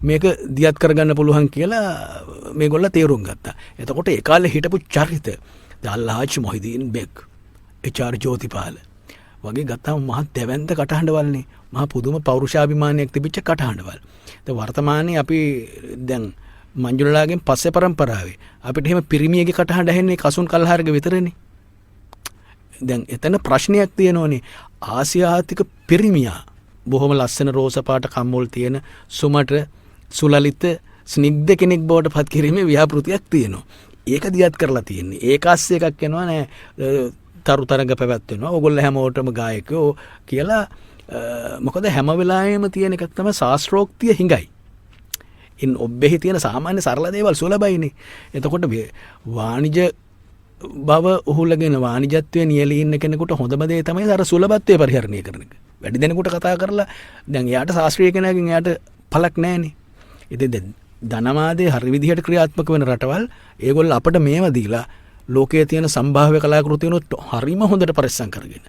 මේක දියත් කරගන්න පුළුවන් කියලා මේගොල්ලෝ තේරුම් ගත්තා. එතකොට ඒ කාලේ හිටපු චරිත දල්හාජ් මොහිදීන් බෙක් එච්.ආර්. ජෝතිපාල වගේ ගත්තාම මහත් දැවැන්ත කටහඬවල්නේ. මහා පුදුම පෞරුෂාභිමානයක් තිබිච්ච කටහඬවල්. දැන් වර්තමානයේ අපි දැන් මංජුලලාගෙන් පස්සේ පරම්පරාවේ අපිට එහෙම පිරිමියගේ කටහඬ ඇහෙන්නේ කසුන් කල්හාරක විතරනේ. දැන් එතන ප්‍රශ්නයක් තියෙනවනේ. ආසියාතික පිරිමියා බොහොම ලස්සන රෝස පාට කම්මුල් තියෙන සුමට සුලලිත ස්නිග්ධ කෙනෙක් බවට පත් කිරීමේ ව්‍යාපෘතියක් තියෙනවා. ඒක දියත් කරලා තියෙන්නේ. ඒක ASCII එකක් යනවා නෑ තරු තරඟ පැවැත්වෙනවා. ඕගොල්ලෝ හැමෝටම ගායකයෝ කියලා මොකද හැම වෙලාවෙම තියෙන එකක් තමයි ශාස්ත්‍රෝක්තිය හිඟයි. ඉන් ඔබ්බෙහි තියෙන සාමාන්‍ය සරල දේවල් සුලභයිනේ. එතකොට වාණිජ බව උහුලගෙන වාණිජත්වයේ නියැලී ඉන්න කෙනෙකුට හොඳම දේ තමයි අර සුලභත්වය පරිහරණය කරන එක. වැඩි දෙනෙකුට කතා කරලා දැන් එයාට ශාස්ත්‍රීය කෙනාගෙන් එයාට පළක් නැහැනේ. ඉතින් ධනවාදයේ හරි විදිහට ක්‍රියාත්මක වෙන රටවල් ඒගොල්ලෝ අපිට මේව දීලා ලෝකයේ තියෙන සම්භාව්‍ය කලාකෘතියනොත් හරිම හොඳට පරිස්සම් කරගෙන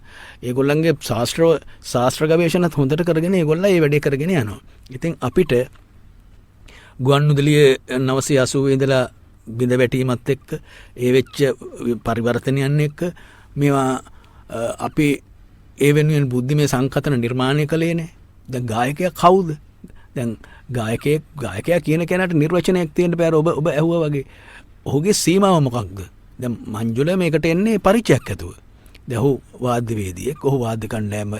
ඒගොල්ලන්ගේ ශාස්ත්‍ර ගවේෂණත් හොඳට කරගෙන ඒගොල්ලෝ මේ වැඩේ කරගෙන යනවා. ඉතින් අපිට ගුවන්විදුලියේ 980 ඉඳලා බිඳ වැටීමත් එක්ක ඒ වෙච්ච පරිවර්තනයන් එක්ක මේවා අපි ඒ වෙනුවෙන් බුද්ධිමය සංකතන නිර්මාණය කළේනේ. දැන් ගායකයා කවුද? දැන් ගායකයා කියන කෙනාට නිර්වචනයක් තියෙන්න බෑ. ඔබ ඇහුවා වගේ. ඔහුගේ සීමාව මොකක්ද? දැන් මංජුල මේකට එන්නේ පරිචයක් ඇතුව. දැන් ඔහු වාද්‍යවේදියෙක්. ඔහු වාද්‍ය කණ්ඩායම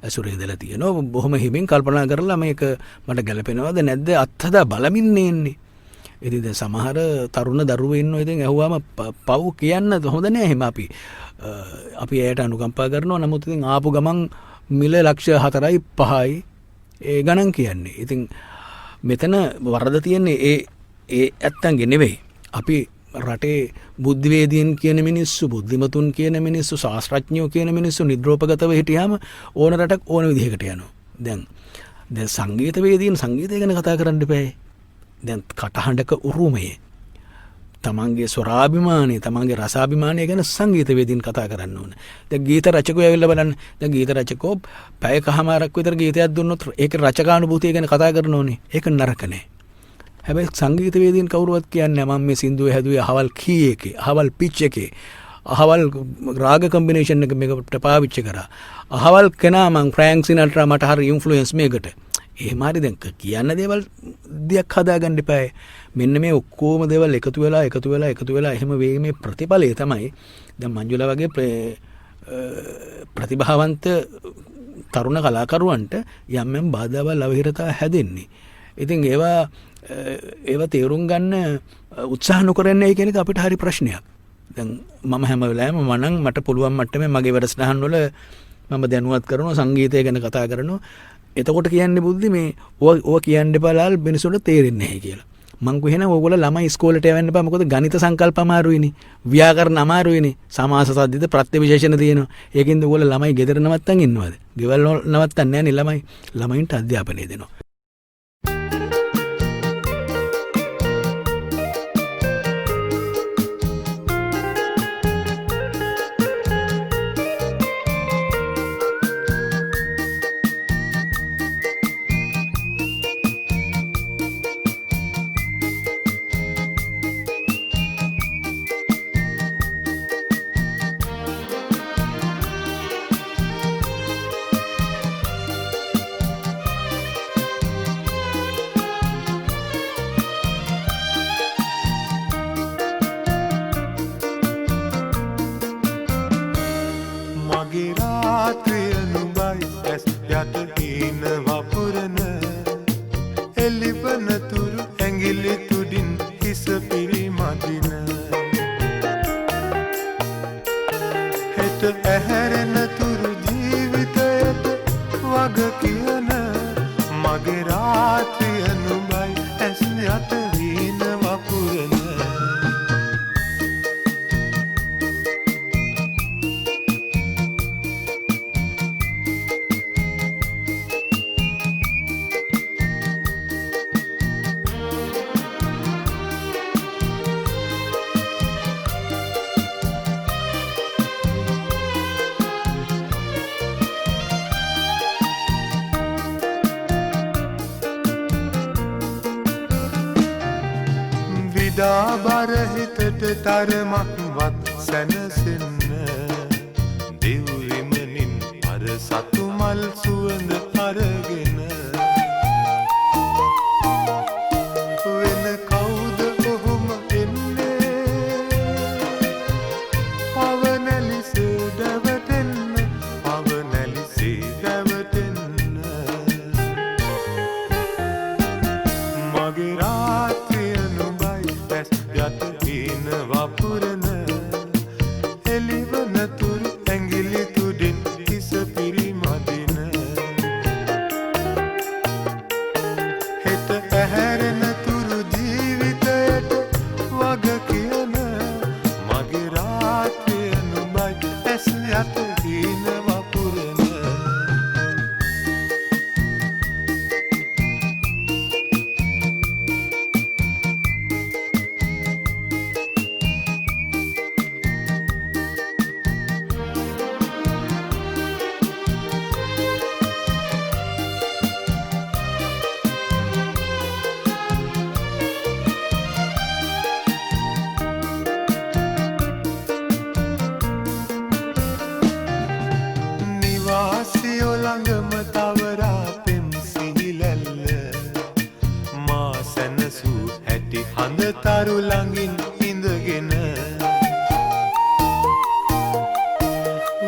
ඇසුරේ ඉඳලා තියෙනවා. බොහොම හිමින් කල්පනා කරලා මේක මට ගැලපෙනවද නැද්ද අත්හදා බලමින් ඉන්නේ. ඉතින් දැන් සමහර තරුණ දරුවෝ ඉන්නවා. ඉතින් ඇහුවාම පව් කියන්න හොඳ නෑ. එහෙම අපි එයාට අනුකම්පා කරනවා. නමුත් ඉතින් ආපු ගමන් මිල ලක්ෂ 4යි 5යි ඒ ගණන් කියන්නේ. ඉතින් මෙතන වරද තියෙන්නේ ඒ ඇත්තන්ගේ නෙවෙයි. අපි රටේ බුද්ධිවේදීන් කියන මිනිස්සු, බුද්ධිමතුන් කියන මිනිස්සු, ශාස්ත්‍රඥයෝ කියන මිනිස්සු නිද්‍රෝපගතව හිටියාම ඕන රටක් ඕන විදිහකට යනවා. දැන් සංගීතවේදීන් සංගීතය ගැන කතා කරන්න එපායි. දැන් කටහඬක උරුමය, තමන්ගේ ස්වරාභිමානය, තමන්ගේ රසාභිමානය ගැන සංගීතවේදීන් කතා කරන්න ඕන. දැන් ගීත රචකයෝ ඇවිල්ලා බලන්න. දැන් ගීත රචකෝ පැයකමාරක් විතර ගීතයක් දුන්නොත් ඒක රචකානුභූතිය ගැන කතා කරන්න ඕනේ. ඒක නරක නෑ. හැබැයි සංගීතවේදීන් කවුරුවත් කියන්නේ මම මේ සින්දුව හැදුවේ අහවල් කී එකේ, අහවල් පිච් එකේ, අහවල් රාග කම්බිනේෂන් එක මේකට පාවිච්චි කරා. අහවල් කෙනා මං ෆ්‍රැන්ක් සිනාට්‍රා මට හරි ඉන්ෆ්ලුවන්ස් මේකට. එහෙම හරි දැන් කියන්න දේවල් දියක් හදාගන්න එපා. මෙන්න මේ ඔක්කොම දේවල් එකතු වෙලා එහෙම වීමේ ප්‍රතිඵලය තමයි දැන් මංජුලා වගේ ප්‍රතිභාවන්ත තරුණ කලාකරුවන්ට යම් යම් බාධාවල් අවහිරතා හැදෙන්නේ. ඉතින් ඒවා තේරුම් ගන්න උත්සාහ නොකරන්නේ කියන එක අපිට හරි ප්‍රශ්නයක්. දැන් මම හැම වෙලාවෙම මනම් මට පුළුවන් මට්ටමේ මගේ වැඩසටහන් වල මම දැනුවත් කරනවා සංගීතය ගැන කතා කරනවා. එතකොට කියන්නේ බුද්ධි මේ ඕවා කියන්න එපාලාල් මිනිස්සුන්ට තේරෙන්නේ නැහැ කියලා. මං කියනවා ඕගොල්ලෝ ළමයි ඉස්කෝලේට යවන්න එපා මොකද ගණිත සංකල්ප අමාරුයිනේ. ව්‍යාකරණ අමාරුයිනේ. සමාස සද්දිත ප්‍රත්‍යවිශේෂණ තියෙනවා. ඒකින්ද ඕගොල්ලෝ ළමයි ගෙදර නවත්තන් ඉන්නවද? ගෙවල් නවත්තන් නැහැ නේ ළමයි. ළමයින්ට අධ්‍යාපනය දෙනවා. මගේ රාත්‍රිය නුඹයි ඇස් යට හීන වපුරන එළිවන තුරු ඇඟිලි තුඩින් හිස පිරිමදින හෙට ඇහැරෙන තුරු ජීවිතයට වග කියන මගේ රාත්‍රිය නුඹයි ඇස් යට හීන වපුරන විඩාබර හිතට තරමක්වත් සැනසෙන්න දෙව්විමනින් අර සතු මල් සුවඳ අරගෙන වෙන කවුද ඔහොම එන්නේ පවනැලිසේ දැවටෙන්න පවනැලිසේ දැවටෙන්න මගේ රාත්‍රිය නුඹයි ඇස් යට හීන වපුරන එළිවන තුරු ඇඟිලි තුඩින් හිස පිරිමදින හෙට ඇහැරෙන තුරු ජීවිතයට වග කියන මගේ රාත්‍රිය නුඹයි ඇස් යට හීන වපුරන නිවාසියෝ ළඟම තවරා පෙම් සිහිලැල්ල මා සැනසූ හැටි හඳ තරු ළඟින් ඉඳගෙන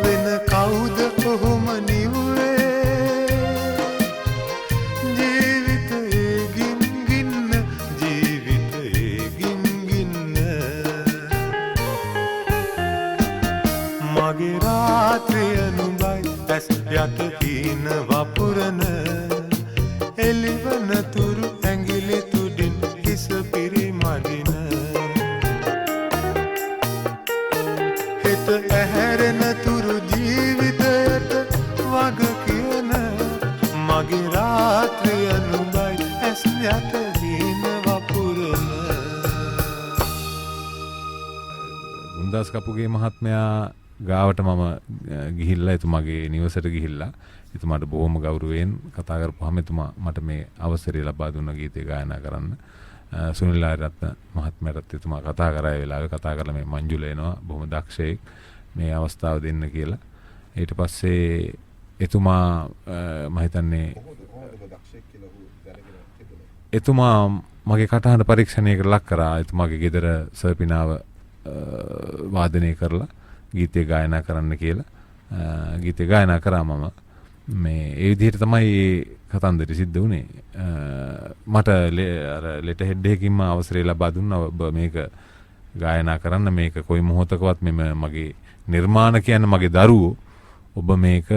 වෙන කවුද කොහොම නිව්වේ ජීවිතයේ ගින්ගින්න ජීවිතයේ ගින්ගින්න මගේ රාත්‍රිය නුඹයි ඇස් යට හීන වපුරන එළිවන තුරු ඇඟිලි තුඩින් හිස පිරිමදින හෙට ඇහැරෙන තුරු ජීවිතයට වග කියන මගේ රාත්‍රිය නුඹයි ඇස් යට හීන වපුරන ගුන්දාස් කපුගේ මහත්මයා ගාවට මම ගිහිල්ලා එතුමාගේ නිවසට ගිහිල්ලා එතුමාට බොහොම ගෞරවයෙන් කතා කරපුවාම එතුමා මට මේ අවසරය ලබා දුන්න ගීතය ගායනා කරන්න. සුනිල් ආරත්න මහත්මයාට එතුමා කතා කරා ඒ වෙලාවේ කතා කරලා මේ මංජුල එනවා බොහොම දක්ෂයෙක් මේ අවස්ථාව දෙන්න කියලා. ඊට පස්සේ එතුමා මම හිතන්නේ එතුමා මගේ කටහඬ පරීක්ෂණයකට ලක් කරා. එතුමාගේ ගෙදර සර්පිනාව වාදනය කරලා ගීතය ගායනා කරන්න කියලා ගීතය ගායනා කරා මම මේ ඒ විදිහට තමයි කතන්දරය සිද්ධ වුණේ. මට අර ලෙටර් හෙඩ් එකකින්ම අවසරය ලබා දුන්නා ඔබ මේක ගායනා කරන්න මේක කොයි මොහොතකවත් මෙම මගේ නිර්මාණ කියන්න මගේ දරුවෝ ඔබ මේක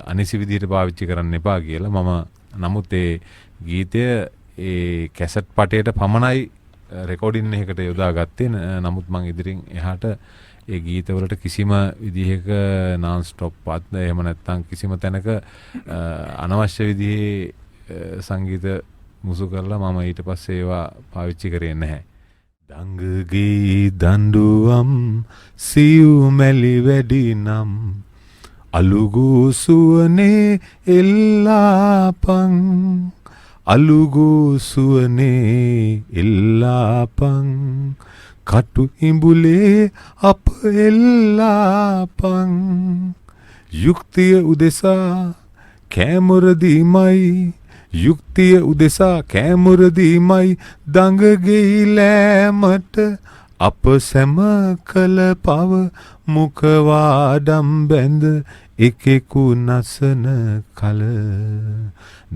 අනිසි විදිහට පාවිච්චි කරන්න එපා කියලා මම නමුත් ඒ ගීතය ඒ කැසට් පටේට පමණයි රෙකෝඩින් එකකට යොදා ගත්තේ නමුත් මං ඉදිරින් එහාට ඒ ගීතවලට කිසිම විදිහක non stop පත් එහෙම නැත්නම් කිසිම තැනක අනවශ්‍ය විදිහේ සංගීත මුසු කරලා මම ඊට පස්සේ ඒවා පාවිච්චි කරේ නැහැ. දංගගේ දඬුවම් සියු මැලි වැඩි නම් අලුගු සුවනේ එල්ලාපං අලුගු සුවනේ එල්ලාපං කටු ඉඹුලේ අප එල්ලාපං යුක්තිය උදෙසා කෑමොරදීමයි යුක්තිය උදෙසා කෑමොරදීමයි දඟගෙයි ලෑමට අප සැම කළ පව මුඛවාඩම් බැඳ එකෙකු නසන කල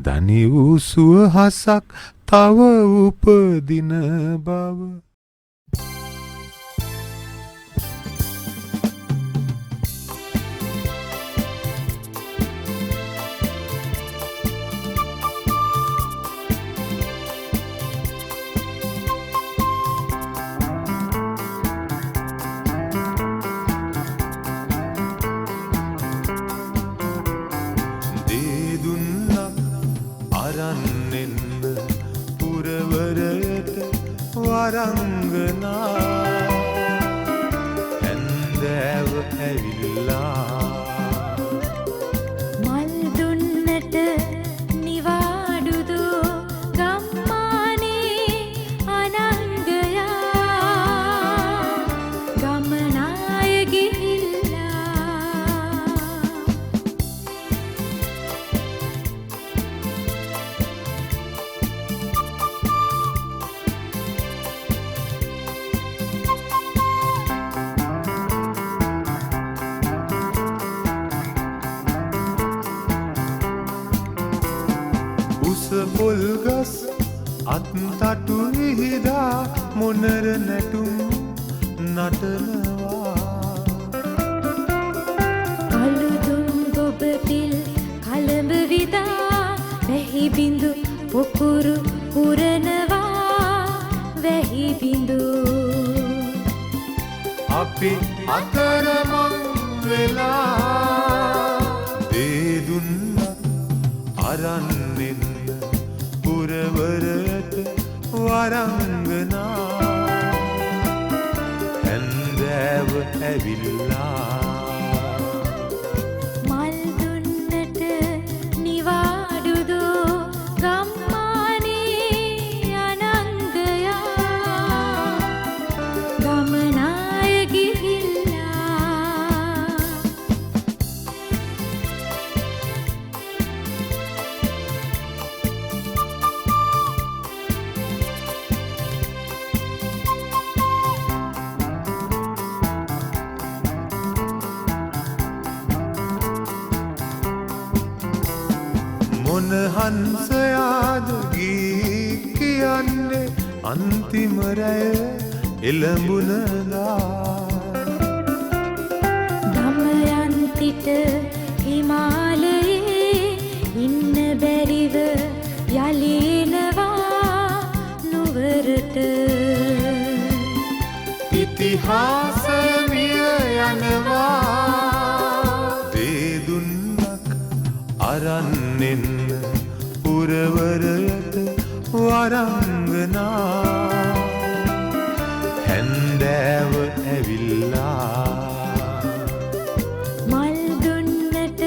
දනි වූ සුවහසක් තව උපදින බව වරංගනා හැන්දෑව ඇවිල්ලා මල් දුන්නට නිවාඩුදු ගම්මානේ අනංගයා ගමනාය ගිහිල්ලා පොල්ගස් අත්තටු විහිදා මොනර නැටුම් නටනවා කළුදුම් ගොබපිල් කලඹ විදා වැහි බිඳු පොකුරු පුරනවා වැහි බිඳු අපි අතරමං වෙලා දේදුන්නත් අරන් පුරවරට වරංගනා හැන්දෑව ඇවිල්ලා මල් දුන්නට නිවාඩුදු ගම්මානේ අනංගයා ගමනාය ගිහිල්ලා මොන හංසයාද ගී කියන්නේ අන්තිම රැය එළඹුණදා දමයන්තිට හිමාලයේ ඉන්න බැරිව යලිනවා නුවරට ඉතිහාසමිය යනවා දේදුන්නක් අරන් එන්න පුරවරයට වරංගනා හැන්දෑව ඇවිල්ලා මල් දුන්නට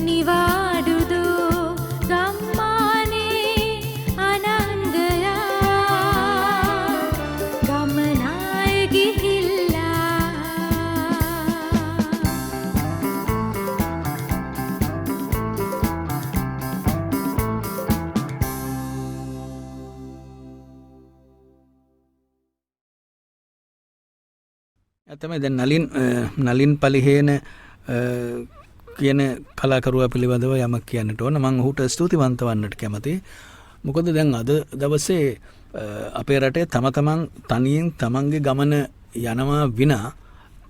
නිවාඩුදු ගම්මානේ අනංගයා ගමනාය ගිහිල්ලා ඇතමයි දැන් නලින් පලිහේන කියන කලාකරුවා පිළිබඳව යමක් කියන්නට ඕන. මම ඔහුට ස්තුතිවන්ත වන්නට කැමතියි. මොකද දැන් අද දවසේ අපේ රටේ තමන් තනියෙන් තමන්ගේ ගමන යනවා විනා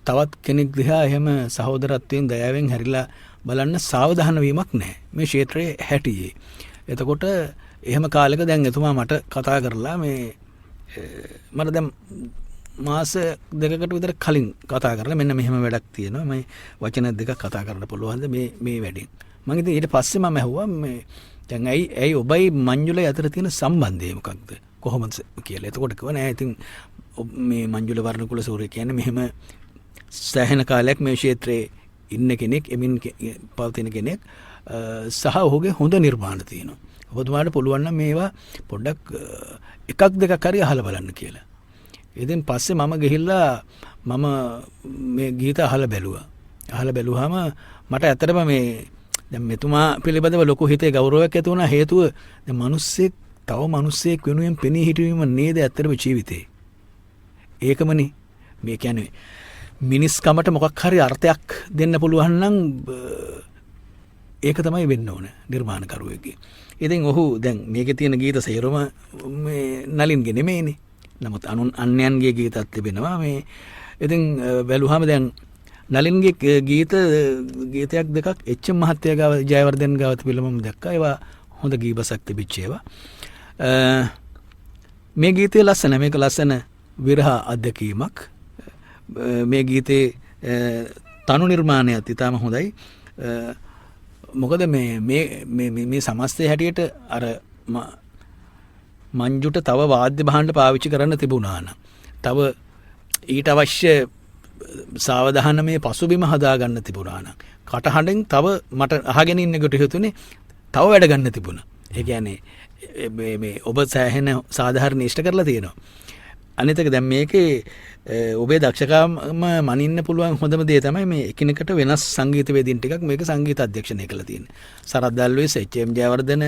තවත් කෙනෙක් දිහා එහෙම සහෝදරත්වයෙන් දයාවෙන් හැරිලා බලන්න සාවධාන වීමක් නැහැ මේ ක්ෂේත්‍රයේ හැටියේ. එතකොට එහෙම කාලෙක දැන් එතුමා මට කතා කරලා මේ මට දැන් මාස දෙකකට විතර කලින් කතා කරලා මෙන්න මෙහෙම වැඩක් තියෙනවා මේ වචන දෙකක් කතා කරන්න පුළුවන්ද මේ වැඩෙන්. මම ඉතින් ඊට පස්සේ මම ඇහුවා මේ දැන් ඇයි ඔබයි මංජුලයි අතර තියෙන සම්බන්ධය මොකක්ද කොහොමද කියලා. එතකොට කිව්වා නෑ ඉතින් මේ මංජුල වර්ණකුල සූරිය කියන්නේ මෙහෙම සෑහෙන කාලයක් මේ ක්ෂේත්‍රයේ ඉන්න කෙනෙක් එමින් පවතින කෙනෙක් සහ ඔහුගේ හොඳ නිර්මාණ තියෙනවා. ඔබතුමාට පුළුවන් නම් මේවා පොඩ්ඩක් එකක් දෙකක් හරි අහලා බලන්න කියලා. ඉතින් පස්සේ මම ගිහිල්ලා මම මේ ගීත අහලා බැලුවා. අහලා බැලුවාම මට ඇත්තටම මේ දැන් මෙතුමා පිළිබඳව ලොකු හිතේ ගෞරවයක් ඇති වුණා. හේතුව දැන් මිනිස්සෙක් තව මිනිස්සෙක් වෙනුවෙන් පෙනී හිටවීම නේද ඇත්තටම ජීවිතේ. ඒකමනේ මේ කියන්නේ මිනිස්කමට මොකක් හරි අර්ථයක් දෙන්න පුළුවන් නම් ඒක තමයි වෙන්න ඕන නිර්මාණකරුවෙක්ගේ. ඉතින් ඔහු දැන් මේකේ තියෙන ගීත සේරම මේ නලින්ගේ නෙමෙයිනේ. නමුත් අන්‍යයන්ගේ ගීතත් තිබෙනවා මේ. ඉතින් බැලුවාම දැන් නලින්ගේ ගීතයක් දෙකක් එච්.එම්. මහත්තයා ගාව ජයවර්ධන ගාව තිබිලා මම දැක්කා. ඒවා හොඳ ගීබසක් තිබිච්ච ඒවා. මේ ගීතය ලස්සන. මේක ලස්සන විරහ අත්දැකීමක්. මේ ගීතේ තනු නිර්මාණයත් ඉතාම හොඳයි. මොකද මේ සමස්තය හැටියට අර මංජුට තව වාද්‍ය භාණ්ඩ පාවිච්චි කරන්න තිබුණා නම් තව ඊට අවශ්‍ය සාවධානමේ පසුබිම හදාගන්න තිබුණා නම් කටහඬෙන් තව මට අහගෙන ඉන්න කොට හිතුනේ තව වැඩ ගන්න තිබුණා. ඒ කියන්නේ මේ ඔබ සෑහෙන සාධාරණ ඉෂ්ට කරලා තියෙනවා. අනිත් එක දැන් මේකේ ඔබේ දක්ෂකම මනින්න පුළුවන් හොඳම දේ තමයි මේ එකිනෙකට වෙනස් සංගීතවේදීන් ටිකක් මේක සංගීත අධ්‍යක්ෂණය කළා තියෙන්නේ. සරත් දල්විස්, එච්.එම්. ජයවර්ධන,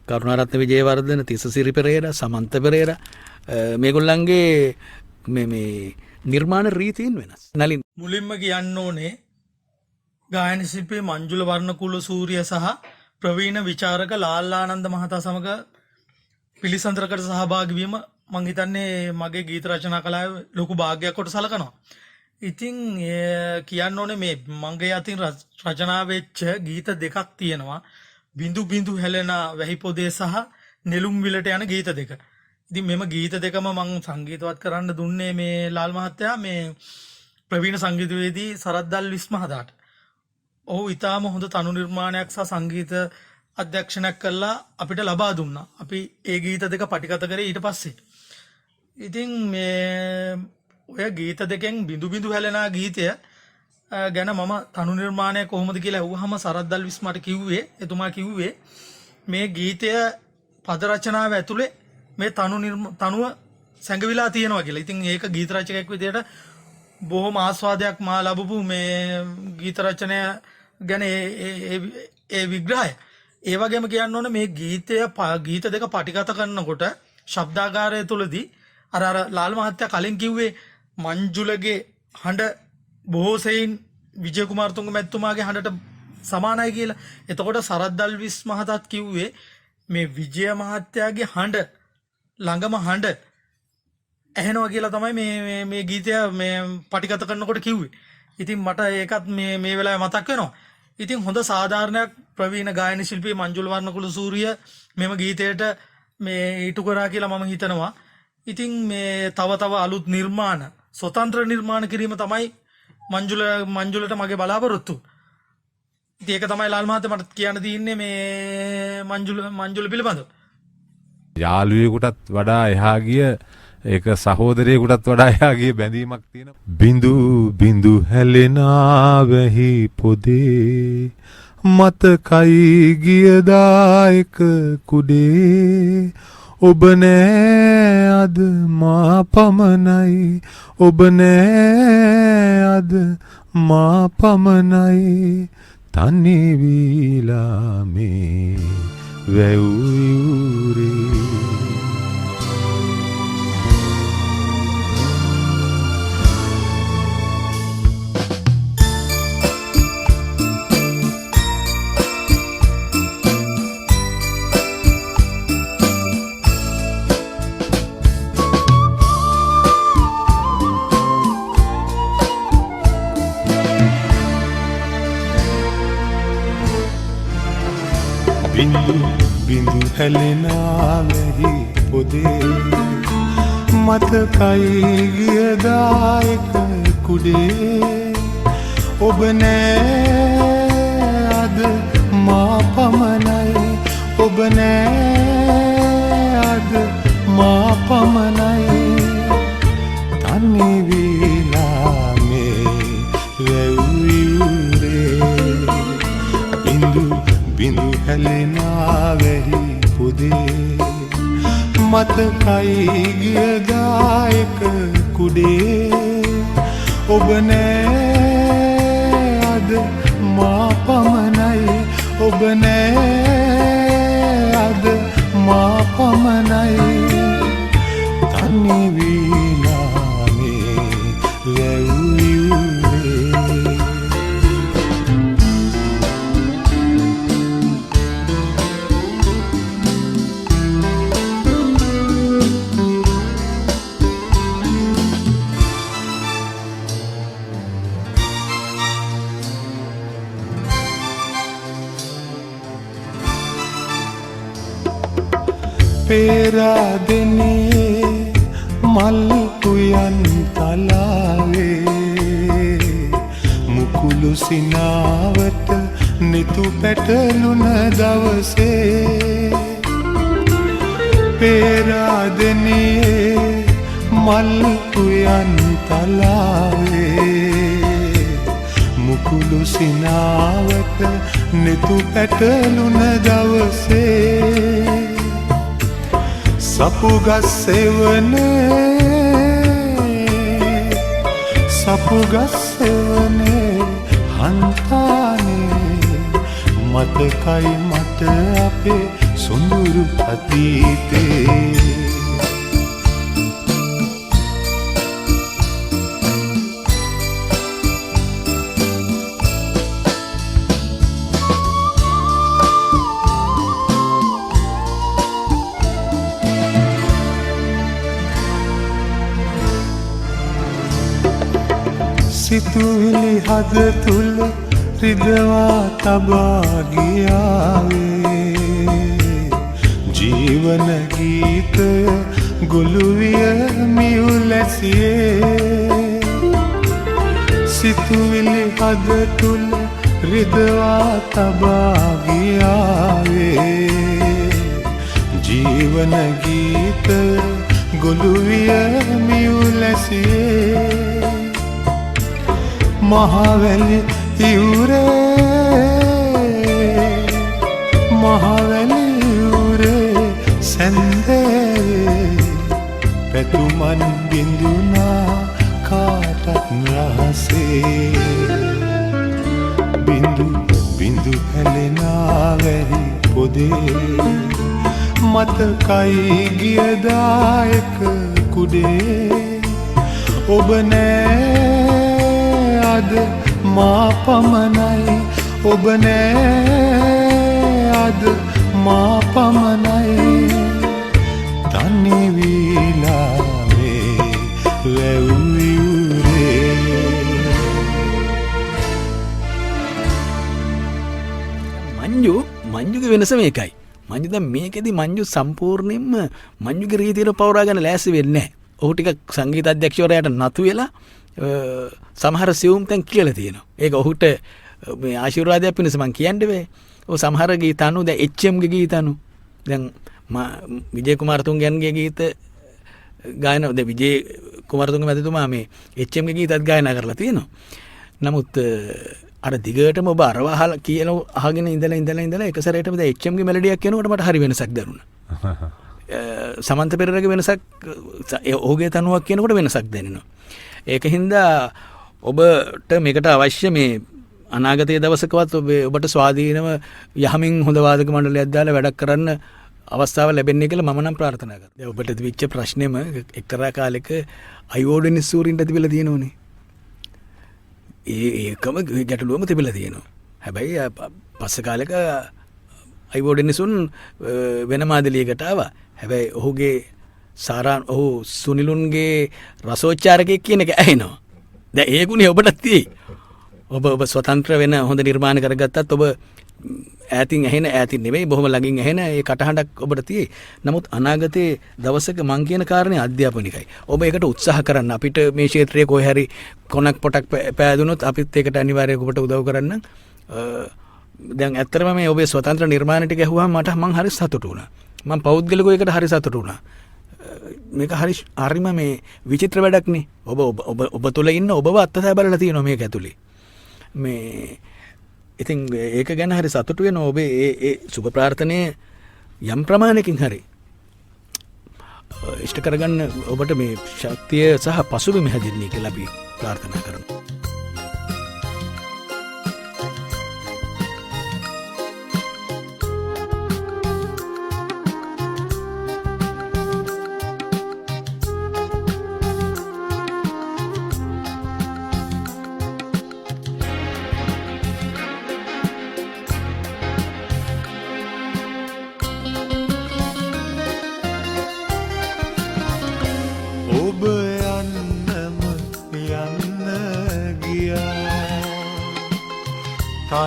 කරුණාරත්න විජේවර්ධන, තිසසිරි පෙරේරා, සමන්ත පෙරේරා මේගොල්ලන්ගේ මේ නිර්මාණ රීතීන් වෙනස්. නලින් මුලින්ම කියන්න ඕනේ ගායන ශිල්පී මංජුල වර්ණකුල සූරිය සහ ප්‍රවීණ විචාරක ලාල්ආනන්ද මහතා සමග පිළිසඳරකට සහභාගී වීම මං හිතන්නේ මගේ ගීත රචනා කලාවේ ලොකු භාග්‍යයක් කොට සලකනවා. ඉතින් කියන්න ඕනේ මේ මගේ අතින් රචනා වෙච්ච ගීත දෙකක් තියෙනවා. බිඳු බිඳු හැලෙන වැහි පොදේ සහ නෙළුම් විලට යන ගීත දෙක. ඉතින් මෙම ගීත දෙකම මං සංගීතවත් කරන්න දුන්නේ මේ ලාල් මහත්තයා මේ ප්‍රවීණ සංගීතවේදී සරත් දල්විස් මහතාට. ඔහු ඊටාම හොඳ තනු නිර්මාණයක් සහ සංගීත අධ්‍යක්ෂණයක් කළා අපිට ලබා දුන්නා. අපි ඒ ගීත දෙක පටිගත කරේ ඊට පස්සේ. ඉතින් මේ ඔය ගීත දෙකෙන් බිඳු බිඳු හැලෙන ගීතය ගැන මම තනු නිර්මාණය කොහොමද කියලා අහුවහම සරත් දල්විස් මට කිව්වේ, එතුමා කිව්වේ මේ ගීතය පද රචනාව ඇතුලේ මේ තනුව සැඟවිලා තියෙනවා කියලා. ඉතින් ඒක ගීත රචකයෙක් විදියට බොහොම ආස්වාදයක් මා ලැබපු මේ ගීත රචනය ගැන ඒ විග්‍රහය. ඒ වගේම කියන්න ඕනේ මේ ගීත දෙක පටිගත කරනකොට ශබ්දාගාරය තුලදී අර ලාල් මහත්තයා කලින් කිව්වේ මංජුලගේ හඬ බොහෝ සෙයින් විජය කුමාරතුංග මැතිතුමාගේ හඬට සමානයි කියලා. එතකොට සරත් දල්විස් මහතාත් කිව්වේ මේ විජය මහත්තයාගේ හඬ ළඟම හඬ ඇහෙනවා කියලා තමයි මේ ගීතය මේ පටිගත කරනකොට කිව්වේ. ඉතින් මට ඒකත් මේ වෙලාවේ මතක් වෙනවා. ඉතින් හොඳ සාධාරණයක් ප්‍රවීණ ගායන ශිල්පී මංජුල වර්ණකුල සූරිය මෙම ගීතයට මේ ඉටු කරා කියලා මම හිතනවා. ඉතින් මේ තව අලුත් නිර්මාණ ස්වතන්ත්‍ර නිර්මාණ කිරීම තමයි මංජුලට මගේ බලාපොරොත්තු. ඉතින් ඒක තමයි ලාල් මහත්තයා මට කියන්න තියෙන්නේ මේ මංජුල පිළිබඳව. යාළුවෙකුටත් වඩා එහා ගිය ඒක සහෝදරයෙකුටත් වඩා එහා ගිය බැඳීමක් තියෙනවා. බිඳු බිඳු හැලෙනා වැහි පොදේ මතකයි ගියදායක කුඩේ ඔබ නෑ අද මා පමණයි ඔබ නෑ අද මා පමණයි තනි වීලා මේ වැව්යුරේ. හැලෙනාවෙහි පොදේ මතකයි ගියදායක කුඩේ ඔබ නෑ අද මා පමණයි ඔබ නෑ අද මා පමණයි තනි වීලා මේ වැව්වියුරේ බිඳු බිඳු හැලෙනාවෙහි පොදේ මතකයි ගියදායක කුඩේ ඔබ නෑ අද මා පමණයි ඔබ නෑ අද මා පමණයි තනි වීලා මේ වැව්වියුරේ පේරාදෙනේ මල් පුයන් තලාවේ මුකුළු සිනාවට නිතු පැටලුන දවසේ පේරාදෙනේ මල් පුයන් තලාවේ මුකුළු සිනාවට නිතු පැටලුන දවසේ සපුගස් සෙවනේ හන්තානේ මතකයි මට අපේ සොඳුරු අතීතේ සිතුවිලි හද තුල රිදවා තබා ගියාවේ ජීවන ගීතය ගොළුවිය මියුලැසියේ සිතුවිලි හද තුල රිදවා තබා ගියාවේ ජීවන ගීතය ගොළුවිය මියුලැසියේ මහවැලි ඉවුරේ සැන්දේ පැතුමන් බිඳුනා කාටත් රහසේ බිඳු බිඳු හැලෙනාවෙහි පොදේ මතකයි ගියදායක කුඩේ ඔබ නෑ අද මා පමණයි ඔබ නෑ අද මා පමණයි තනි වීලා මේ වැව්වියුරේ මංජුගේ වෙනස මේකයි මංජු දැන් මේකෙදි මංජු සම්පූර්ණයෙන්ම මංජුගේ රීතියට පවරා ගන්න ලෑස්ති වෙන්නේ නැහැ ඔහු ටික සංගීත අධ්‍යක්ෂකවරයාට නතු වෙලා සමහර සියුම් තැන් කියලා තියෙනවා. ඒක ඔහුට මේ ආශිර්වාදයක් වෙනස මං කියන්නේ වේ. ඔය සමහර ගීත අනු දැන් HM ගේ ගීත අනු දැන් විජේ කුමාරතුංගයන්ගේ ගීත ගායන දැන් විජේ කුමාරතුංග මැතිතුමා මේ HM ගේ ගීතත් ගායනා කරලා තියෙනවා. නමුත් අර දිගටම ඔබ අරවහල කියලා අහගෙන ඉඳලා එක සැරේටම දැන් HM ගේ මෙලඩියක් කියනකොට මට හරි වෙනසක් දැනුණා. සමන්ත පෙරේරාගේ වෙනසක් ඔහුගේ තනුවක් කියනකොට වෙනසක් දැනෙනවා. ඒක හින්දා ඔබට මේකට අවශ්‍ය මේ අනාගතයේ දවසකවත් ඔබට ස්වාධීනව යහමින් හොඳ වාදක මණ්ඩලයක් දාලා වැඩක් කරන්න අවස්ථාව ලැබෙන්නේ කියලා මම නම් ප්‍රාර්ථනා කරනවා. දැන් ඔබට තිබිච්ච ප්‍රශ්නේම එක්තරා කාලෙක අයෝඩින් සූරින්ට තිබිලා තියෙනෝනේ. ඒකම ගැටලුවම තිබිලා තියෙනවා. හැබැයි පස්ස කාලෙක අයෝඩින් සුන් වෙන මාදලියකට ආවා. හැබැයි ඔහුගේ ඔහු සුනිලුන්ගේ රසෝච්චාරකයෙක් කියන එක ඇහෙනවා. දැන් ඒ ගුණය ඔබටත් තියෙයි. ඔබ ස්වතන්ත්‍ර වෙන හොඳ නිර්මාණ කරගත්තත් ඔබ ඈතින් ඇහෙන ඈතින් නෙවෙයි බොහොම ළඟින් ඇහෙන ඒ කටහඬක් ඔබට තියෙයි. නමුත් අනාගතයේ දවසක මං කියන කාරණේ අධ්‍යාපනිකයි. ඔබ ඒකට උත්සාහ කරන්න. අපිට මේ ක්ෂේත්‍රයේ කොහේ හරි කොනක් පොටක් පෑදුනොත් අපිත් ඒකට අනිවාර්යයෙන් ඔබට උදව් කරන්න. දැන් ඇත්තටම මේ ඔබේ ස්වතන්ත්‍ර නිර්මාණ ටික ඇහුවාම මම හරි සතුටු වුණා. මම පෞද්ගලිකව ඒකට හරි සතුටු වුණා. මේක හරිම මේ විචිත්‍ර වැඩක් නේ. ඔබ තුළ ඉන්න ඔබව අත්දැක බලලා තියෙනවා මේක ඇතුලේ. මේ ඉතින් ඒක ගැන හරි සතුටු වෙනවා. ඔබේ ඒ සුබ ප්‍රාර්ථනය යම් ප්‍රමාණයකින් හරි ඉෂ්ට කරගන්න ඔබට මේ ශක්තිය සහ පසුබිම හැදෙන්නේ කියලා අපි ප්‍රාර්ථනා කරනවා.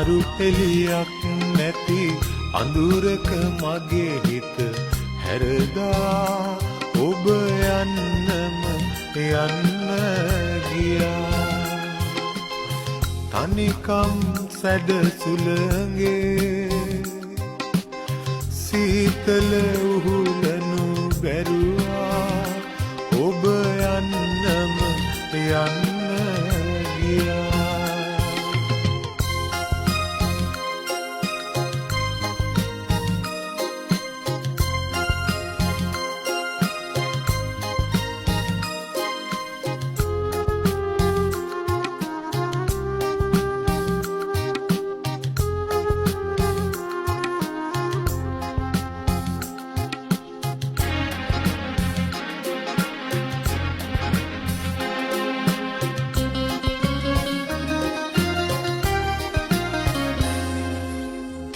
තරු එලියක් නැති අඳුරක මගේ හිත හැරදා ඔබ යන්නම යන්න ගියා. තනිකම් සැඩ සුළඟේ සීතල උහුලනු බැරුවා ඔබ යන්නම යන්න ගියා.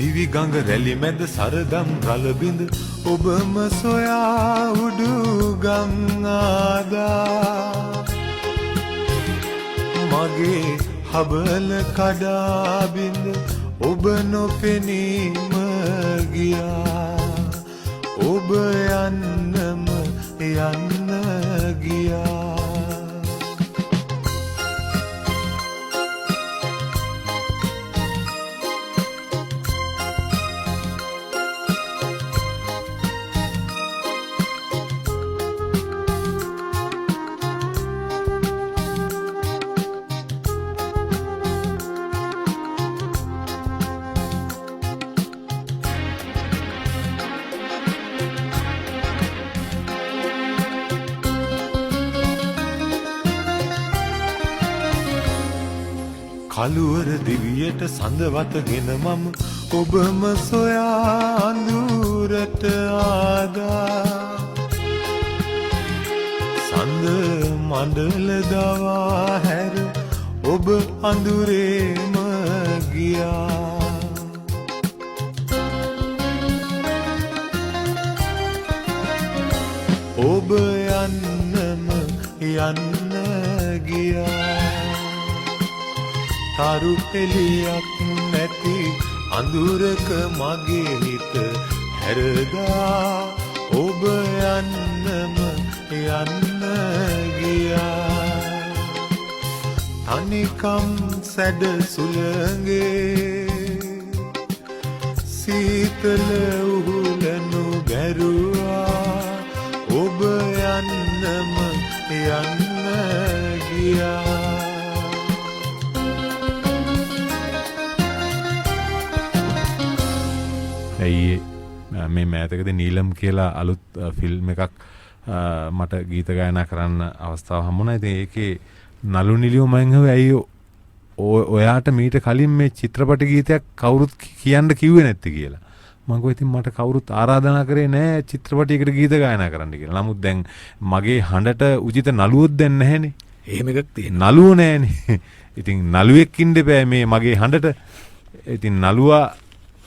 දිවි ගඟ රැලි මැද සරදම් රළබිඳ ඔබම සොයා උඩු ගම් ආදා මගේ හබල කඩා බිඳ ඔබ නොපෙනීම ගියා. ඔබ යන්නම යන්න ගියා. කළුවර දිවියට සඳවතගෙන මම ඔබම සොයා අඳුරට ආදා. සඳ මණ්ඩල දවා හැර ඔබ අඳුරේම ගියා. ඔබ යන්නම යන්න ගියා. තරු එලියක් නැති අඳුරක මගේ හිත හැරදා ඔබ යන්නම යන්න ගියා. තනිකම් සැඩ සුළඟේ සීතල උහුලනු බැරුවා ඔබ යන්නම යන්න ගියා. ඇයි මේ මෑතකද නීලම් කියලා අලුත් ෆිල්ම් එකක් මට ගීත ගායනා කරන්න අවස්ථාව හම්බුණා. ඉතින් ඒකේ නලු නිලියෝ මං හුවේ ඇයි ඔයාට මීට කලින් මේ චිත්‍රපට ගීතයක් කවුරුත් කියන්න කිව්වේ නැත්තේ කියලා. මම කිව්වා ඉතින් මට කවුරුත් ආරාධනා කරේ නැහැ චිත්‍රපටයකට ගීත ගායනා කරන්න කියලා. නමුත් දැන් මගේ හඬට උචිත නළුවොත් දැන් නැහැනේ. එහෙම එකක් තියෙනවා. නළුවෝ නැහැනේ. ඉතින් නළුවෙක් ඉන්න බෑ මේ මගේ හඬට. ඉතින් නළුවා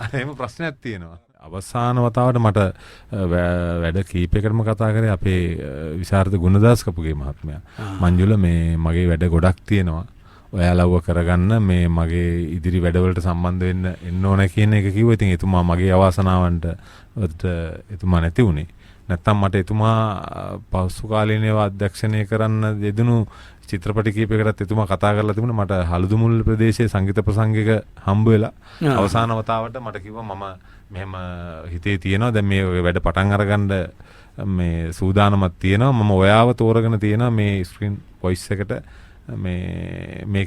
එහෙම ප්‍රශ්නයක් තියෙනවා. අවසාන වතාවට මට වැඩ කීපයකටම කතා කරේ අපේ විශාරද ගුණදාස් කපුගේ මහත්මයා. මංජුල මේ මගේ වැඩ ගොඩක් තියෙනවා. ඔයාලව කරගන්න මේ මගේ ඉදිරි වැඩවලට සම්බන්ධ වෙන්න එන්න ඕන කියන එක කිව්වා. ඉතින් එතුමා මගේ අවාසනාවන්ට එතුමා නැති වුණේ. නැත්තම් මට එතුමා පසු කාලීනව අධ්‍යක්ෂණය කරන්න යෙදුණු චිත්‍රපට කීපයකටත් එතුමා කතා කරලා තිබුණා. මට හළුදුමුල් ප්‍රදේශයේ සංගීත ප්‍රසංගයක හම්බ වෙලා අවසාන වතාවට මට කිව්වා මම මෙහෙම හිතේ තියෙනවා දැන් මේ වැඩ පටන් අරගන්න මේ සූදානමක් තියෙනවා. මම ඔයාව තෝරගෙන තියෙනවා මේ ස්ක්‍රීන් වොයිස් එකට මේ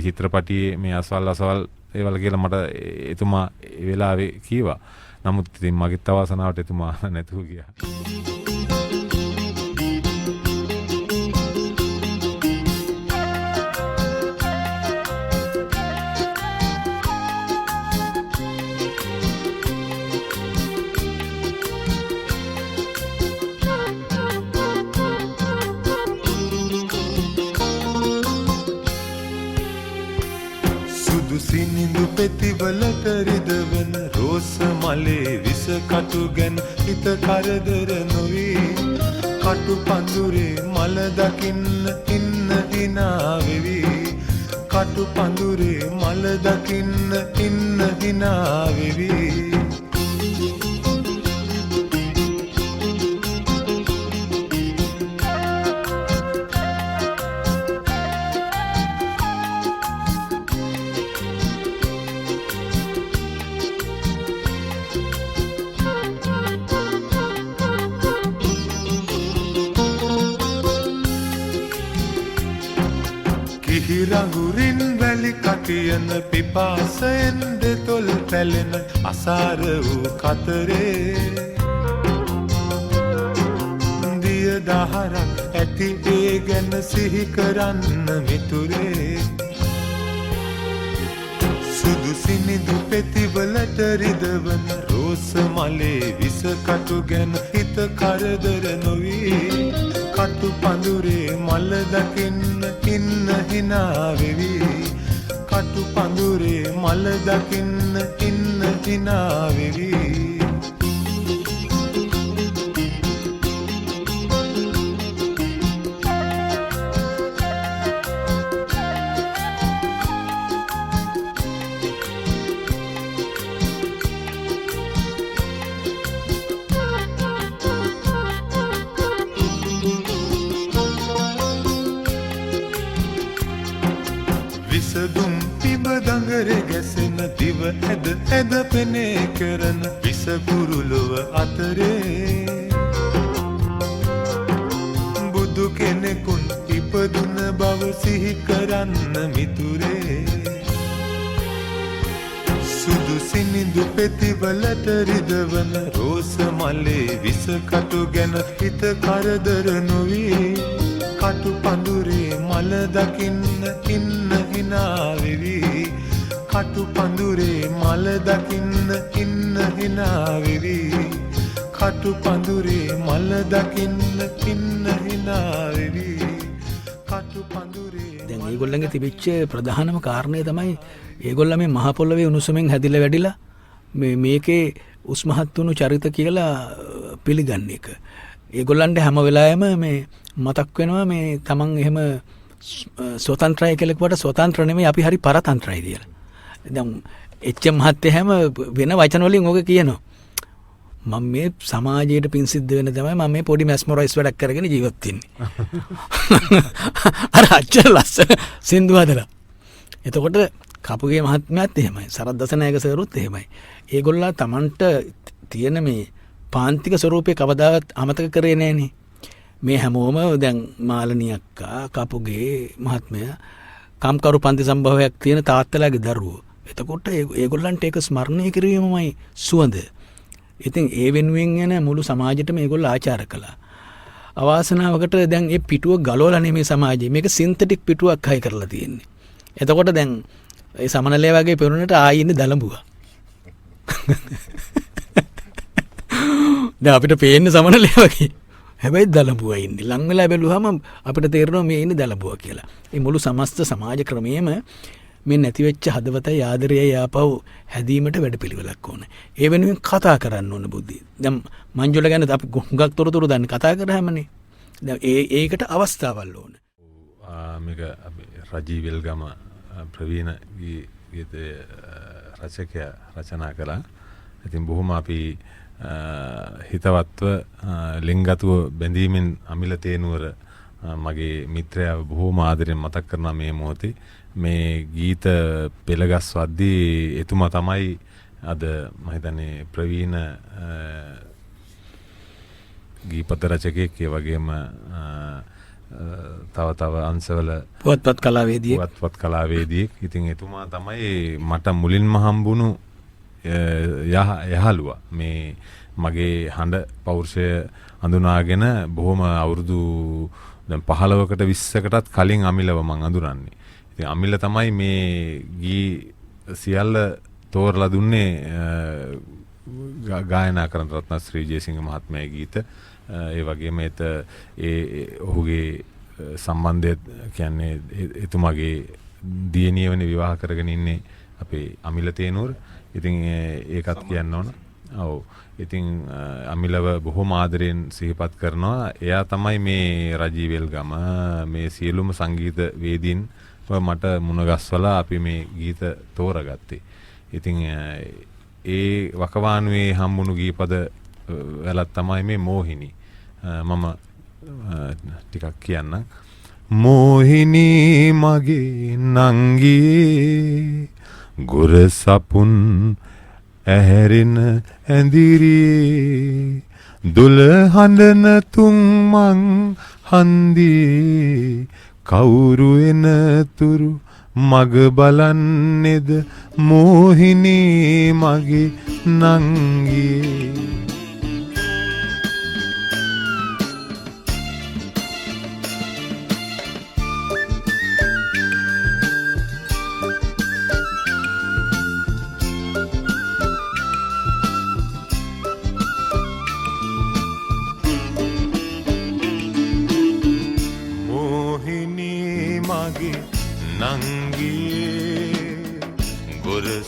චිත්‍රපටියේ මේ අසවල් ඒවල කියලා මට එතුමා ඒ වෙලාවේ කීවා. නමුත් ඉතින් මගෙත් අවසනාවට එතුමා නැතුව ගියා. සිනිඳු පෙතිවලට රිදවන රෝස මලේ විස කටු ගැන හිත කරදර නොවී කටු පඳුරේ මල දකින්න ඉන්න හිනා වෙවි කටු පඳුරේ මල දකින්න ඉන්න හිනා වෙවි හිරඟුරින් වැලි කටියන පිපාසයෙන් දෙතොල් පැලෙන අසාර වූ කතරේ දිය දහරක් ඇති ඒ ගැන සිහි කරන්න මිතුරේ සුදු සිනිඳු පෙතිවලට රිදවන රෝස මලේ විස කටු ගැන හිත කරදර නොවී කටු පඳුරේ මල දකින්න ඉන්න හිනා වෙවි කටු පඳුරේ මල දකින්න ඉන්න හිනා වෙවි විසදුම් පිබ දඟරේ ගැසෙන දිව ඇද ඇද පෙනේ කරන විස කුරුලොව අතරේ බුදු කෙනෙකුන් ඉපදුන බව සිහි කරන්න මිතුරේ සුදු සිනිඳු පෙතිවලට රිදවන රෝස මලේ විස කටු ගැන හිත කරදර නොවී කටු පඳුරේ මල දකින්න ඉන්න හිනා වෙවි කටු පඳුරේ මල දකින්න ඉන්න හිනා වෙවි කටු පඳුරේ මල දකින්න ඉන්න හිනා වෙවි කටු පඳුරේ දැන් ඒගොල්ලන්ගේ තිබිච්ච ප්‍රධානම කාරණය තමයි ඒගොල්ලෝ මේ මහ පොළොවේ උණුසුමෙන් හැදිලා වැඩිලා මේකේ උස්මහත් වුණු චරිත කියලා පිළිගන්න එක. ඒගොල්ලන්ට හැම වෙලාවෙම මේ මතක් වෙනවා මේ තමන් එහෙම ස්වතන්ත්‍රය කියලා කිව්වට ස්වතන්ත්‍ර නෙමෙයි අපි හරි පරතන්ත්‍රයි කියලා. දැන් එච්.එම්. මහත්තයා හැම වෙන වචන වලින් ඔක කියනවා. මම මේ සමාජයට පින් සිද්ධ වෙන තමයි මම මේ පොඩි මැස්මරයිස් වැඩක් කරගෙන ජීවත් වෙන්නේ. අර අච්චර ලස්සන සින්දු හදලා. එතකොට කපුගේ මහත්මයාත් එහෙමයි. සරත් දසනායක සරුත් එහෙමයි. ඒගොල්ලෝ Tamanට තියෙන මේ පාන්තික ස්වරූපේ කවදාවත් අමතක කරේ නෑනේ. මේ හැමෝම දැන් මාළනී අක්කා කපුගේ මහත්මයා කම්කරු පන්ති සම්භවයක් තියෙන තාත්තලාගේ දරුවෝ. එතකොට ඒගොල්ලන්ට ඒක ස්මරණය කිරීමමයි සුවඳ. ඉතින් ඒ වෙනුවෙන් යන මුළු සමාජයටම ඒගොල්ලෝ ආචාර කළා. අවාසනාවකට දැන් මේ පිටුව ගලවලා නෙමේ සමාජයේ. මේක සින්තටික් පිටුවක් හයි කරලා තියෙන්නේ. එතකොට දැන් ඒ සමනලේ වගේ පෙරුණට ආයි ඉන්නේ දලඹුවා. දැන් අපිට පේන්නේ සමනලේ වගේ. හැබැයි දලඹුවා ඉන්නේ. ලං වෙලා බැලුවාම අපිට තේරෙනවා මේ ඉන්නේ දලඹුවා කියලා. මේ මුළු සමස්ත සමාජ ක්‍රමයේම මේ නැතිවෙච්ච හදවතයි ආදරයයි ආපහු හැදීමට වැඩපිළිවෙලක් ඕනේ. ඒ වෙනුවෙන් කතා කරන්න ඕන බුද්ධිය. දැන් මංජුල ගැන අපි හුඟක් තොරතුරු දන්නේ කතා කරාමනේ. දැන් ඒකට අවස්ථාවල් ඕනේ. මේක රජී වෙල්ගම ප්‍රවීණ ගීත රචකයා රචනා කළා. ඉතින් බොහොම අපි හිතවත්ව ලිංගතුව බැඳීමෙන් අමිල තේනුවර මගේ මිත්‍රයාව බොහෝම ආදරෙන් මතක් කරනවා මේ මොහොතේ. මේ ගීත පෙළගස්වද්දී එතුමා තමයි අද මම හිතන්නේ ප්‍රවීණ ගීපද රචකයෙක්, ඒ වගේම තව අංශවල පුවත්පත් කලාවේදියෙක්. පුවත්පත් කලාවේදියෙක්. ඉතින් එතුමා තමයි මට මුලින්ම හම්බුණු යහළුවා. මේ මගේ හඬ පෞරුෂය අඳුනාගෙන බොහොම අවුරුදු දැන් 15කට 20කටත් කලින් අමිලව මං අඳුරන්නේ. ඉතින් අමිල තමයි මේ ගී සියල්ල තෝරලා දුන්නේ ගායනා කරන රත්නශ්‍රී ජයසිංහ මහත්මයාගේ ගීත. ඒ වගේම ඔහුගේ සම්බන්ධය කියන්නේ එතුමාගේ දියණියවනේ විවාහ කරගෙන ඉන්නේ අපේ අමිල තේනුවර. ඉතින් ඒකත් කියන්න ඕන. ඔව්. ඉතින් අමිලව බොහොම ආදරෙන් සිහිපත් කරනවා. එයා තමයි මේ රජී වෙල්ගම මේ සියලුම සංගීත වේදීන් මට මුණගස්වලා අපි මේ ගීත තෝරගත්තේ. ඉතින් ඒ වකවානුවේ හම්බුණු ගීපද වලත් තමයි මේ මෝහිනී. මම ටිකක් කියන්නම්. මෝහිනී මගේ නංගියේ ගොර සපුන් ඇහැරෙන ඇඳිරියේ දුල හඬන තුන් මං හන්දියේ කවුරු එනතුරු මග බලන්නේද මෝහිනී මගේ නංගියේ.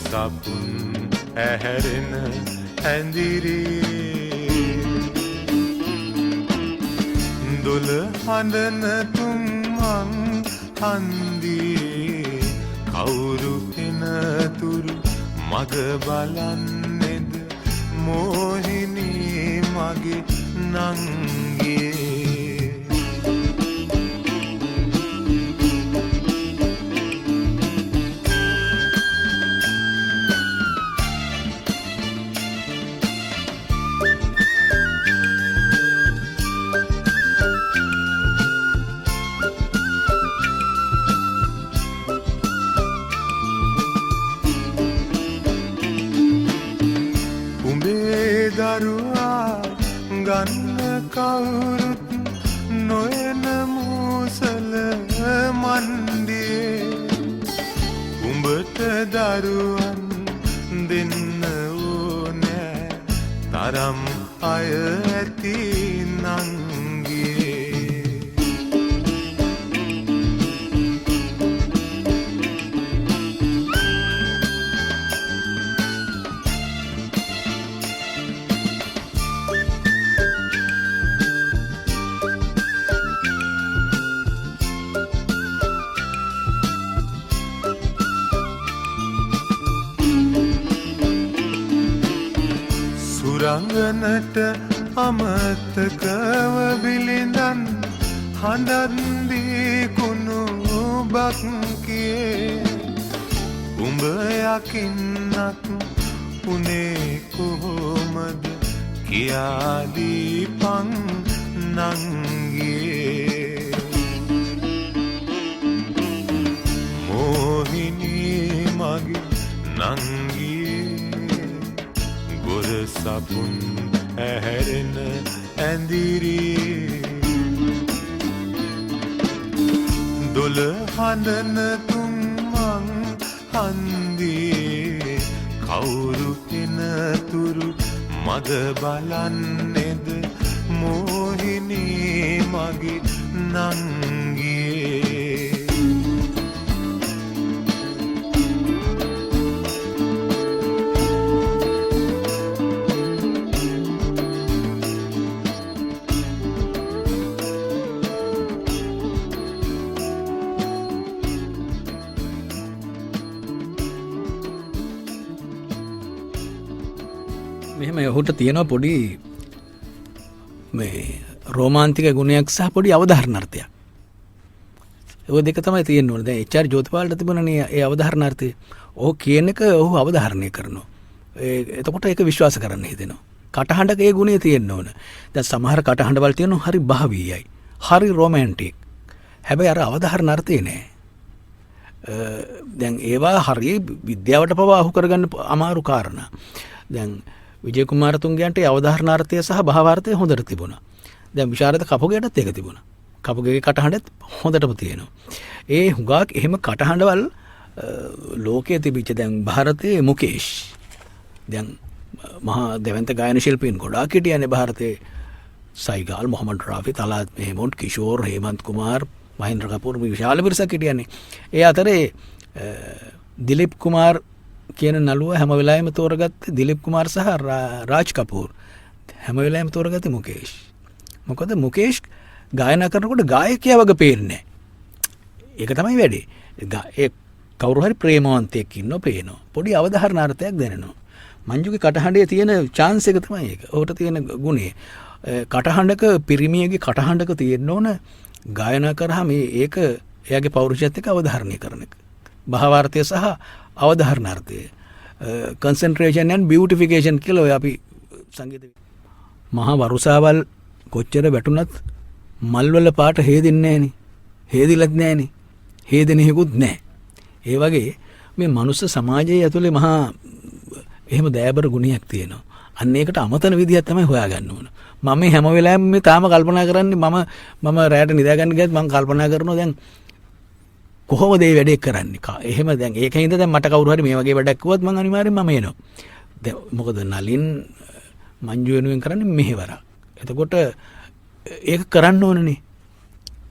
සපුන් ඇහැරෙන ඇඳිරියේ දොළ හඬන තුන් මං හන්දියේ කවුරු එනතුරු මග බලන්නේද මෝහිනී මගේ නංගියේ. දරුවා ගන්න කවුරුත් නොයන මූසල මන්දියේ උඹට දරුවන් දෙන්න ඕනෑ තරම් අය ඇති නංගියේ. රංගනට අමතකව බිලිඳන් හඬන්දී කුණු බක්කියේ උඹ යකින්නක් උනේ කොහොමද කියාදීපන් නංගියේ. මෝහිනී මගේ නංගියේ ගොර සපුන් ඇහැරෙන ඇඳිරියේ දොළ හඬන තුන් මං හන්දියේ කවුරු එනතුරු මග බලන්නේද මෝහිනී මගේ නංගියේ. මෙහෙම ඔහුට තියෙනවා පොඩි මේ රෝමාන්තික ගුණයක් සහ පොඩි අවධාරණාර්ථයක්. ඔය දෙක තමයි තියෙන්න ඕනේ. දැන් එච්.ආර්. ජෝතිපාලට තිබුණනේ ඒ අවධාරණාර්ථය. ඔහු කියන එක ඔහු අවධාරණය කරනවා. එතකොට ඒක විශ්වාස කරන්න හිතෙනවා. කටහඬක ඒ ගුණය තියෙන්න ඕන. දැන් සමහර කටහඬවල් තියෙනවා හරි භාවීයයි. හරි රොමැන්ටික්. හැබැයි අර අවධාරණාර්ථය නෑ. දැන් ඒවා හරි විද්‍යාවට පවා අහු කරගන්න අමාරු කාරණා. දැන් විජය කුමාරතුංගයන්ට අවධාරණාර්ථය සහ භාවාර්ථය හොඳට තිබුණා. දැන් විශාරද කපුගේටත් ඒක තිබුණා. කපුගේ කටහඬත් හොඳටම තියෙනවා. ඒ හුඟක් එහෙම කටහඬවල් ලෝකයේ තිබිච්ච දැන් ಭಾರತයේ මුකේෂ් දැන් මහා දෙවන්ත ගායන ශිල්පීන් ගොඩාක් හිටියනේ ಭಾರತයේ සයිගල් මොහමඩ් රාෆි තලාත් මෙහෙමුඩ් කිෂෝර් හේමන්ත් කුමාර් මහින්ද්‍ර කපූර් විශාල පිරිසක් හිටියනේ. ඒ අතරේ දිලීප් කුමාර් කියන නළුව හැම වෙලාවෙම තෝරගත්තේ දිලීප් කුමාර් සහ රාජ් කපූර්. හැම වෙලාවෙම තෝරගත්තේ මුකේෂ්. මොකද මුකේෂ් ගායනා කරනකොට ගායකයා වගේ පේන්නේ නැහැ. ඒක තමයි වැඩේ. ඒ කවුරු හරි ප්‍රේමවන්තයෙක් ඉන්නෝ පේනවා. පොඩි අවධාරණාර්ථයක් දැනෙනවා. මංජුගේ කටහඬේ තියෙන chance එක තමයි ඒක. ඔහුට තියෙන ගුණය. කටහඬක පිරිමියගේ කටහඬක තියෙන්න ඕන ගායනා කරාම ඒක එයාගේ පෞරුෂයත් එක්ක අවධාරණය කරන එක. භාවාර්ථය සහ අවධාරණාර්ථය. concentration and beautification කියලා ඔය අපි සංගීත මහා වරුසාවල් කොච්චර වැටුණත් මල්වල පාට හේදින්නේ නැහනේ. හේදිලත් නැහනේ. හේදෙනෙහිකුත් නැහැ. ඒ වගේ මේ මනුස්ස සමාජයේ ඇතුලේ මහා එහෙම දයාබර ගුණයක් තියෙනවා. අන්න ඒකට අමතන විදියක් තමයි හොයාගන්න ඕන. මම මේ හැම වෙලාවෙම මේ තාම කල්පනා කරන්නේ මම රැයට නිදා ගන්න ගියත් මම කල්පනා කරනවා දැන් කොහොමද මේ වැඩේ කරන්නේ? එහෙම දැන් ඒකින්ද දැන් මට කවුරු හරි මේ වගේ වැඩක් කිව්වොත් මම අනිවාර්යෙන් මම එනවා. දැන් මොකද නලින් මංජු වෙනුවෙන් කරන්නේ මෙහෙවරක්. එතකොට ඒක කරන්න ඕනනේ.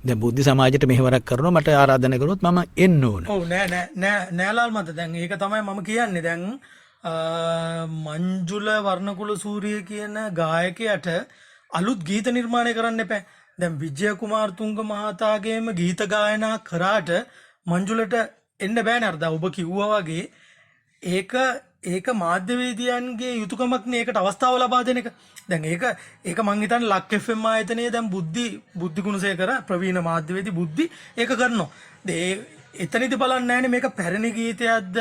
දැන් බුද්ධ සමාජයට මෙහෙවරක් කරනවා මට ආරාධනා කරොත් මම එන්න ඕන. ඔව් නෑලාල් මත දැන් ඒක තමයි මම කියන්නේ. දැන් මංජුල වර්ණකුල සූරිය කියන ගායකයාට අලුත් ගීත නිර්මාණය කරන්න එපා. දැන් විජය කුමාරතුංග මහතාගේම ගීත ගායනා කරාට මංජුලට එන්න බෑනේ. අර ඔබ කිව්වා වගේ ඒක මාධ්‍යවේදියන්ගේ යුතුයකමක් නේ ඒකට අවස්ථාව ලබා දෙන එක. දැන් ඒක මං හිතන්නේ ලක් FM ආයතනයේ දැන් බුද්ධි ගුණසේකර ප්‍රවීණ මාධ්‍යවේදී බුද්ධි ඒක කරනවා. එතනදි බලන්නේ නැහැනේ මේක පැරණි ගීතයක්ද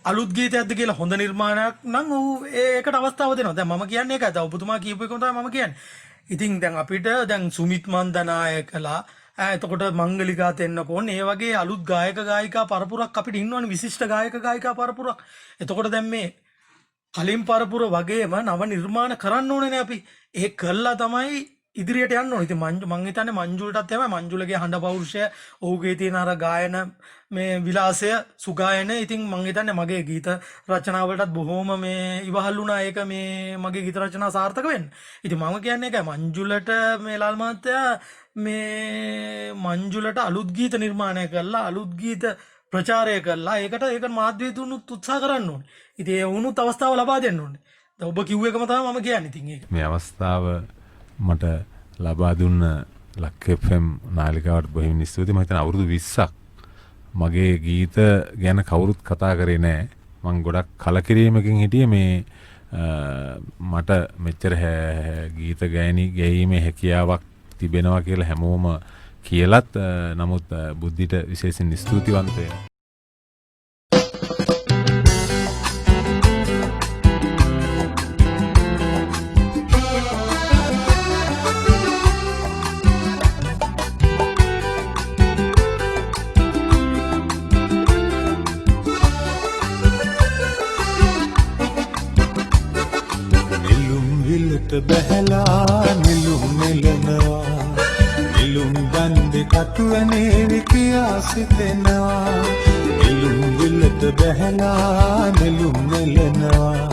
අලුත් ගීතයක්ද කියලා. හොඳ නිර්මාණයක් නම් ඔව් ඒකට අවස්ථාව දෙනවා. දැන් මම කියන්නේ ඒකයි. දැන් ඔබතුමා කියපු එක තමයි මම කියන්නේ. ඉතින් දැන් අපිට දැන් සුමිත් මන්දනායකලා එතකොට මංගලිකා තෙන්නකෝන් ඒ වගේ අලුත් ගායක ගායිකා පරපුරක් අපිට ඉන්නවනේ. විශිෂ්ට ගායක ගායිකා පරපුරක්. එතකොට දැන් මේ කලින් පරපුර වගේම නව නිර්මාණ කරන්න ඕනේ අපි. ඒක කළා තමයි ඉදිරියට යන්න ඕනේ. ඉතින් මං හිතන්නේ මංජුලටත් තමයි මංජුලගේ හඬ පෞරුෂය ඔහුගේ තියෙන අර ගායන මේ විලාසය සුගායන. ඉතින් මං හිතන්නේ මගේ ගීත රචනාවලටත් බොහොම මේ ඉවහල් වුණා. ඒක මේ මගේ ගීත රචනා සාර්ථක වෙන්න. ඉතින් මම කියන්නේ ඒකයි මංජුලට මේ ලාල් මහත්තයා මේ මංජුලට අලුත් ගීත නිර්මාණය කළා අලුත් ගීත ප්‍රචාරය කළා. ඒකට මාධ්‍යවේදීනුත් උත්සාහ කරන්න ඕනේ. ඉතින් ඒ වුණුත් අවස්ථාව ලබා දෙන්න ඕනේ. දැන් ඔබ කිව්ව එකම තමයි මම කියන්නේ. ඉතින් ඒක මේ අවස්ථාව මට ලබා දුන්න ලක් FM නාලිකාවට බොහොම ස්තුතියි. මම හිතන අවුරුදු 20ක් මගේ ගීත ගැන කවුරුත් කතා කරේ නැහැ. මම ගොඩක් කලකිරීමකින් හිටියේ මේ මට මෙච්චර ගීත ගැයීමේ හැකියාවක් තිබෙනවා කියලා හැමෝම කියලත් නමුත් බුද්ධිට විශේෂයෙන් ස්තුතිවන්ත වෙනවා. බැහැලා නිලුම් නෙලනවා නිලුම් ගන්දේ කටුවනේ විකියා සිතෙනවා නිලුම් විලට බැහැලා නිලුම් නෙලනවා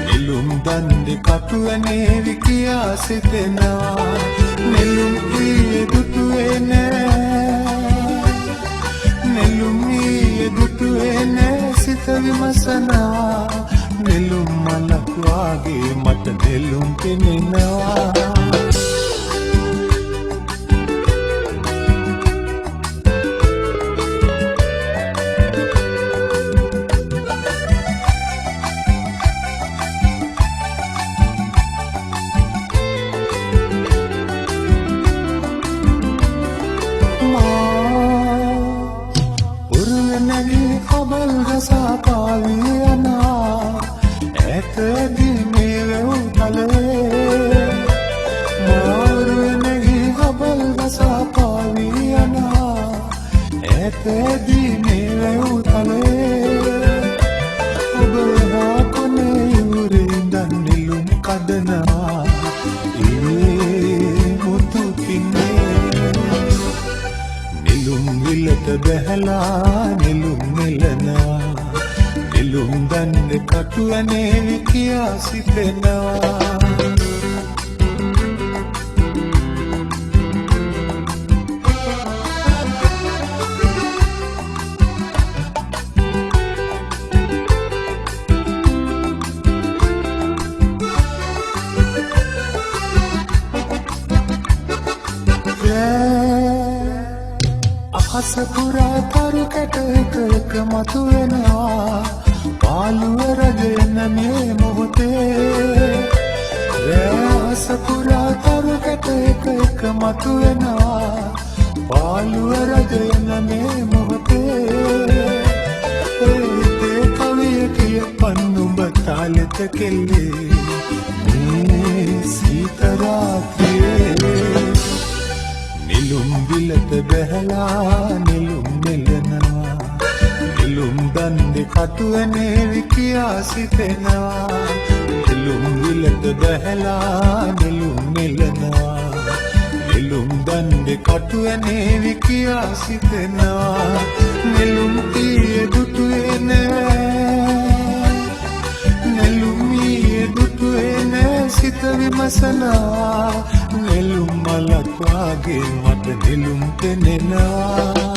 නිලුම් ගන්දේ කටුවනේ විකියා සිතෙනවා නිලුම් ඊයේ දුටුවේ නෑ නිලුම් ඊයේ දුටුවේ නෑ සිත විමසනවා නිලුම් මලක් වාගේ මට නිලුම් පෙනෙනවා පාවී යනවා ඇතේදී මේ වැව් තලේ ඔබ එහා කොනේ යුරේ ඉඳන් නිලුම් කඩනවා ඒ මුතු පින්නේ නිලුම් විලට බැහැලා නිලුම් නෙලනවා නිලුම් දන්නේ කටු ඇනේ කියා සිතෙනවා අහසපුරා තරු කැට එක මතුවෙනවා පාළුව රජෙන මේ මොහොතේ අහසපුරා තරු කැට එක මතුවෙනවා පාළුව රජෙන මේ මොහොතේ ඒ කවිය කියපන් නුඹ තාලෙත කෙල්ලේ මේ සීතරාත්‍රියේ නිලුම් විලට බැහැලා නිලුම් නෙලනවා නිලුම් දන්නේ කටුවනේ විකියා සිතෙනවා නිලුම් විලට බැහැලා නිලුම් නෙලනවා නිලුම් දන්නේ කටුවනේ විකියා සිතෙනවා නිලුම් tie දුටුවේ නෑ නිලුම් ඊයේ දුටුවේ නෑ සිත විමසනවා නෙළුම් මලක් වාගේ මට නෙළුම් පෙනෙනවා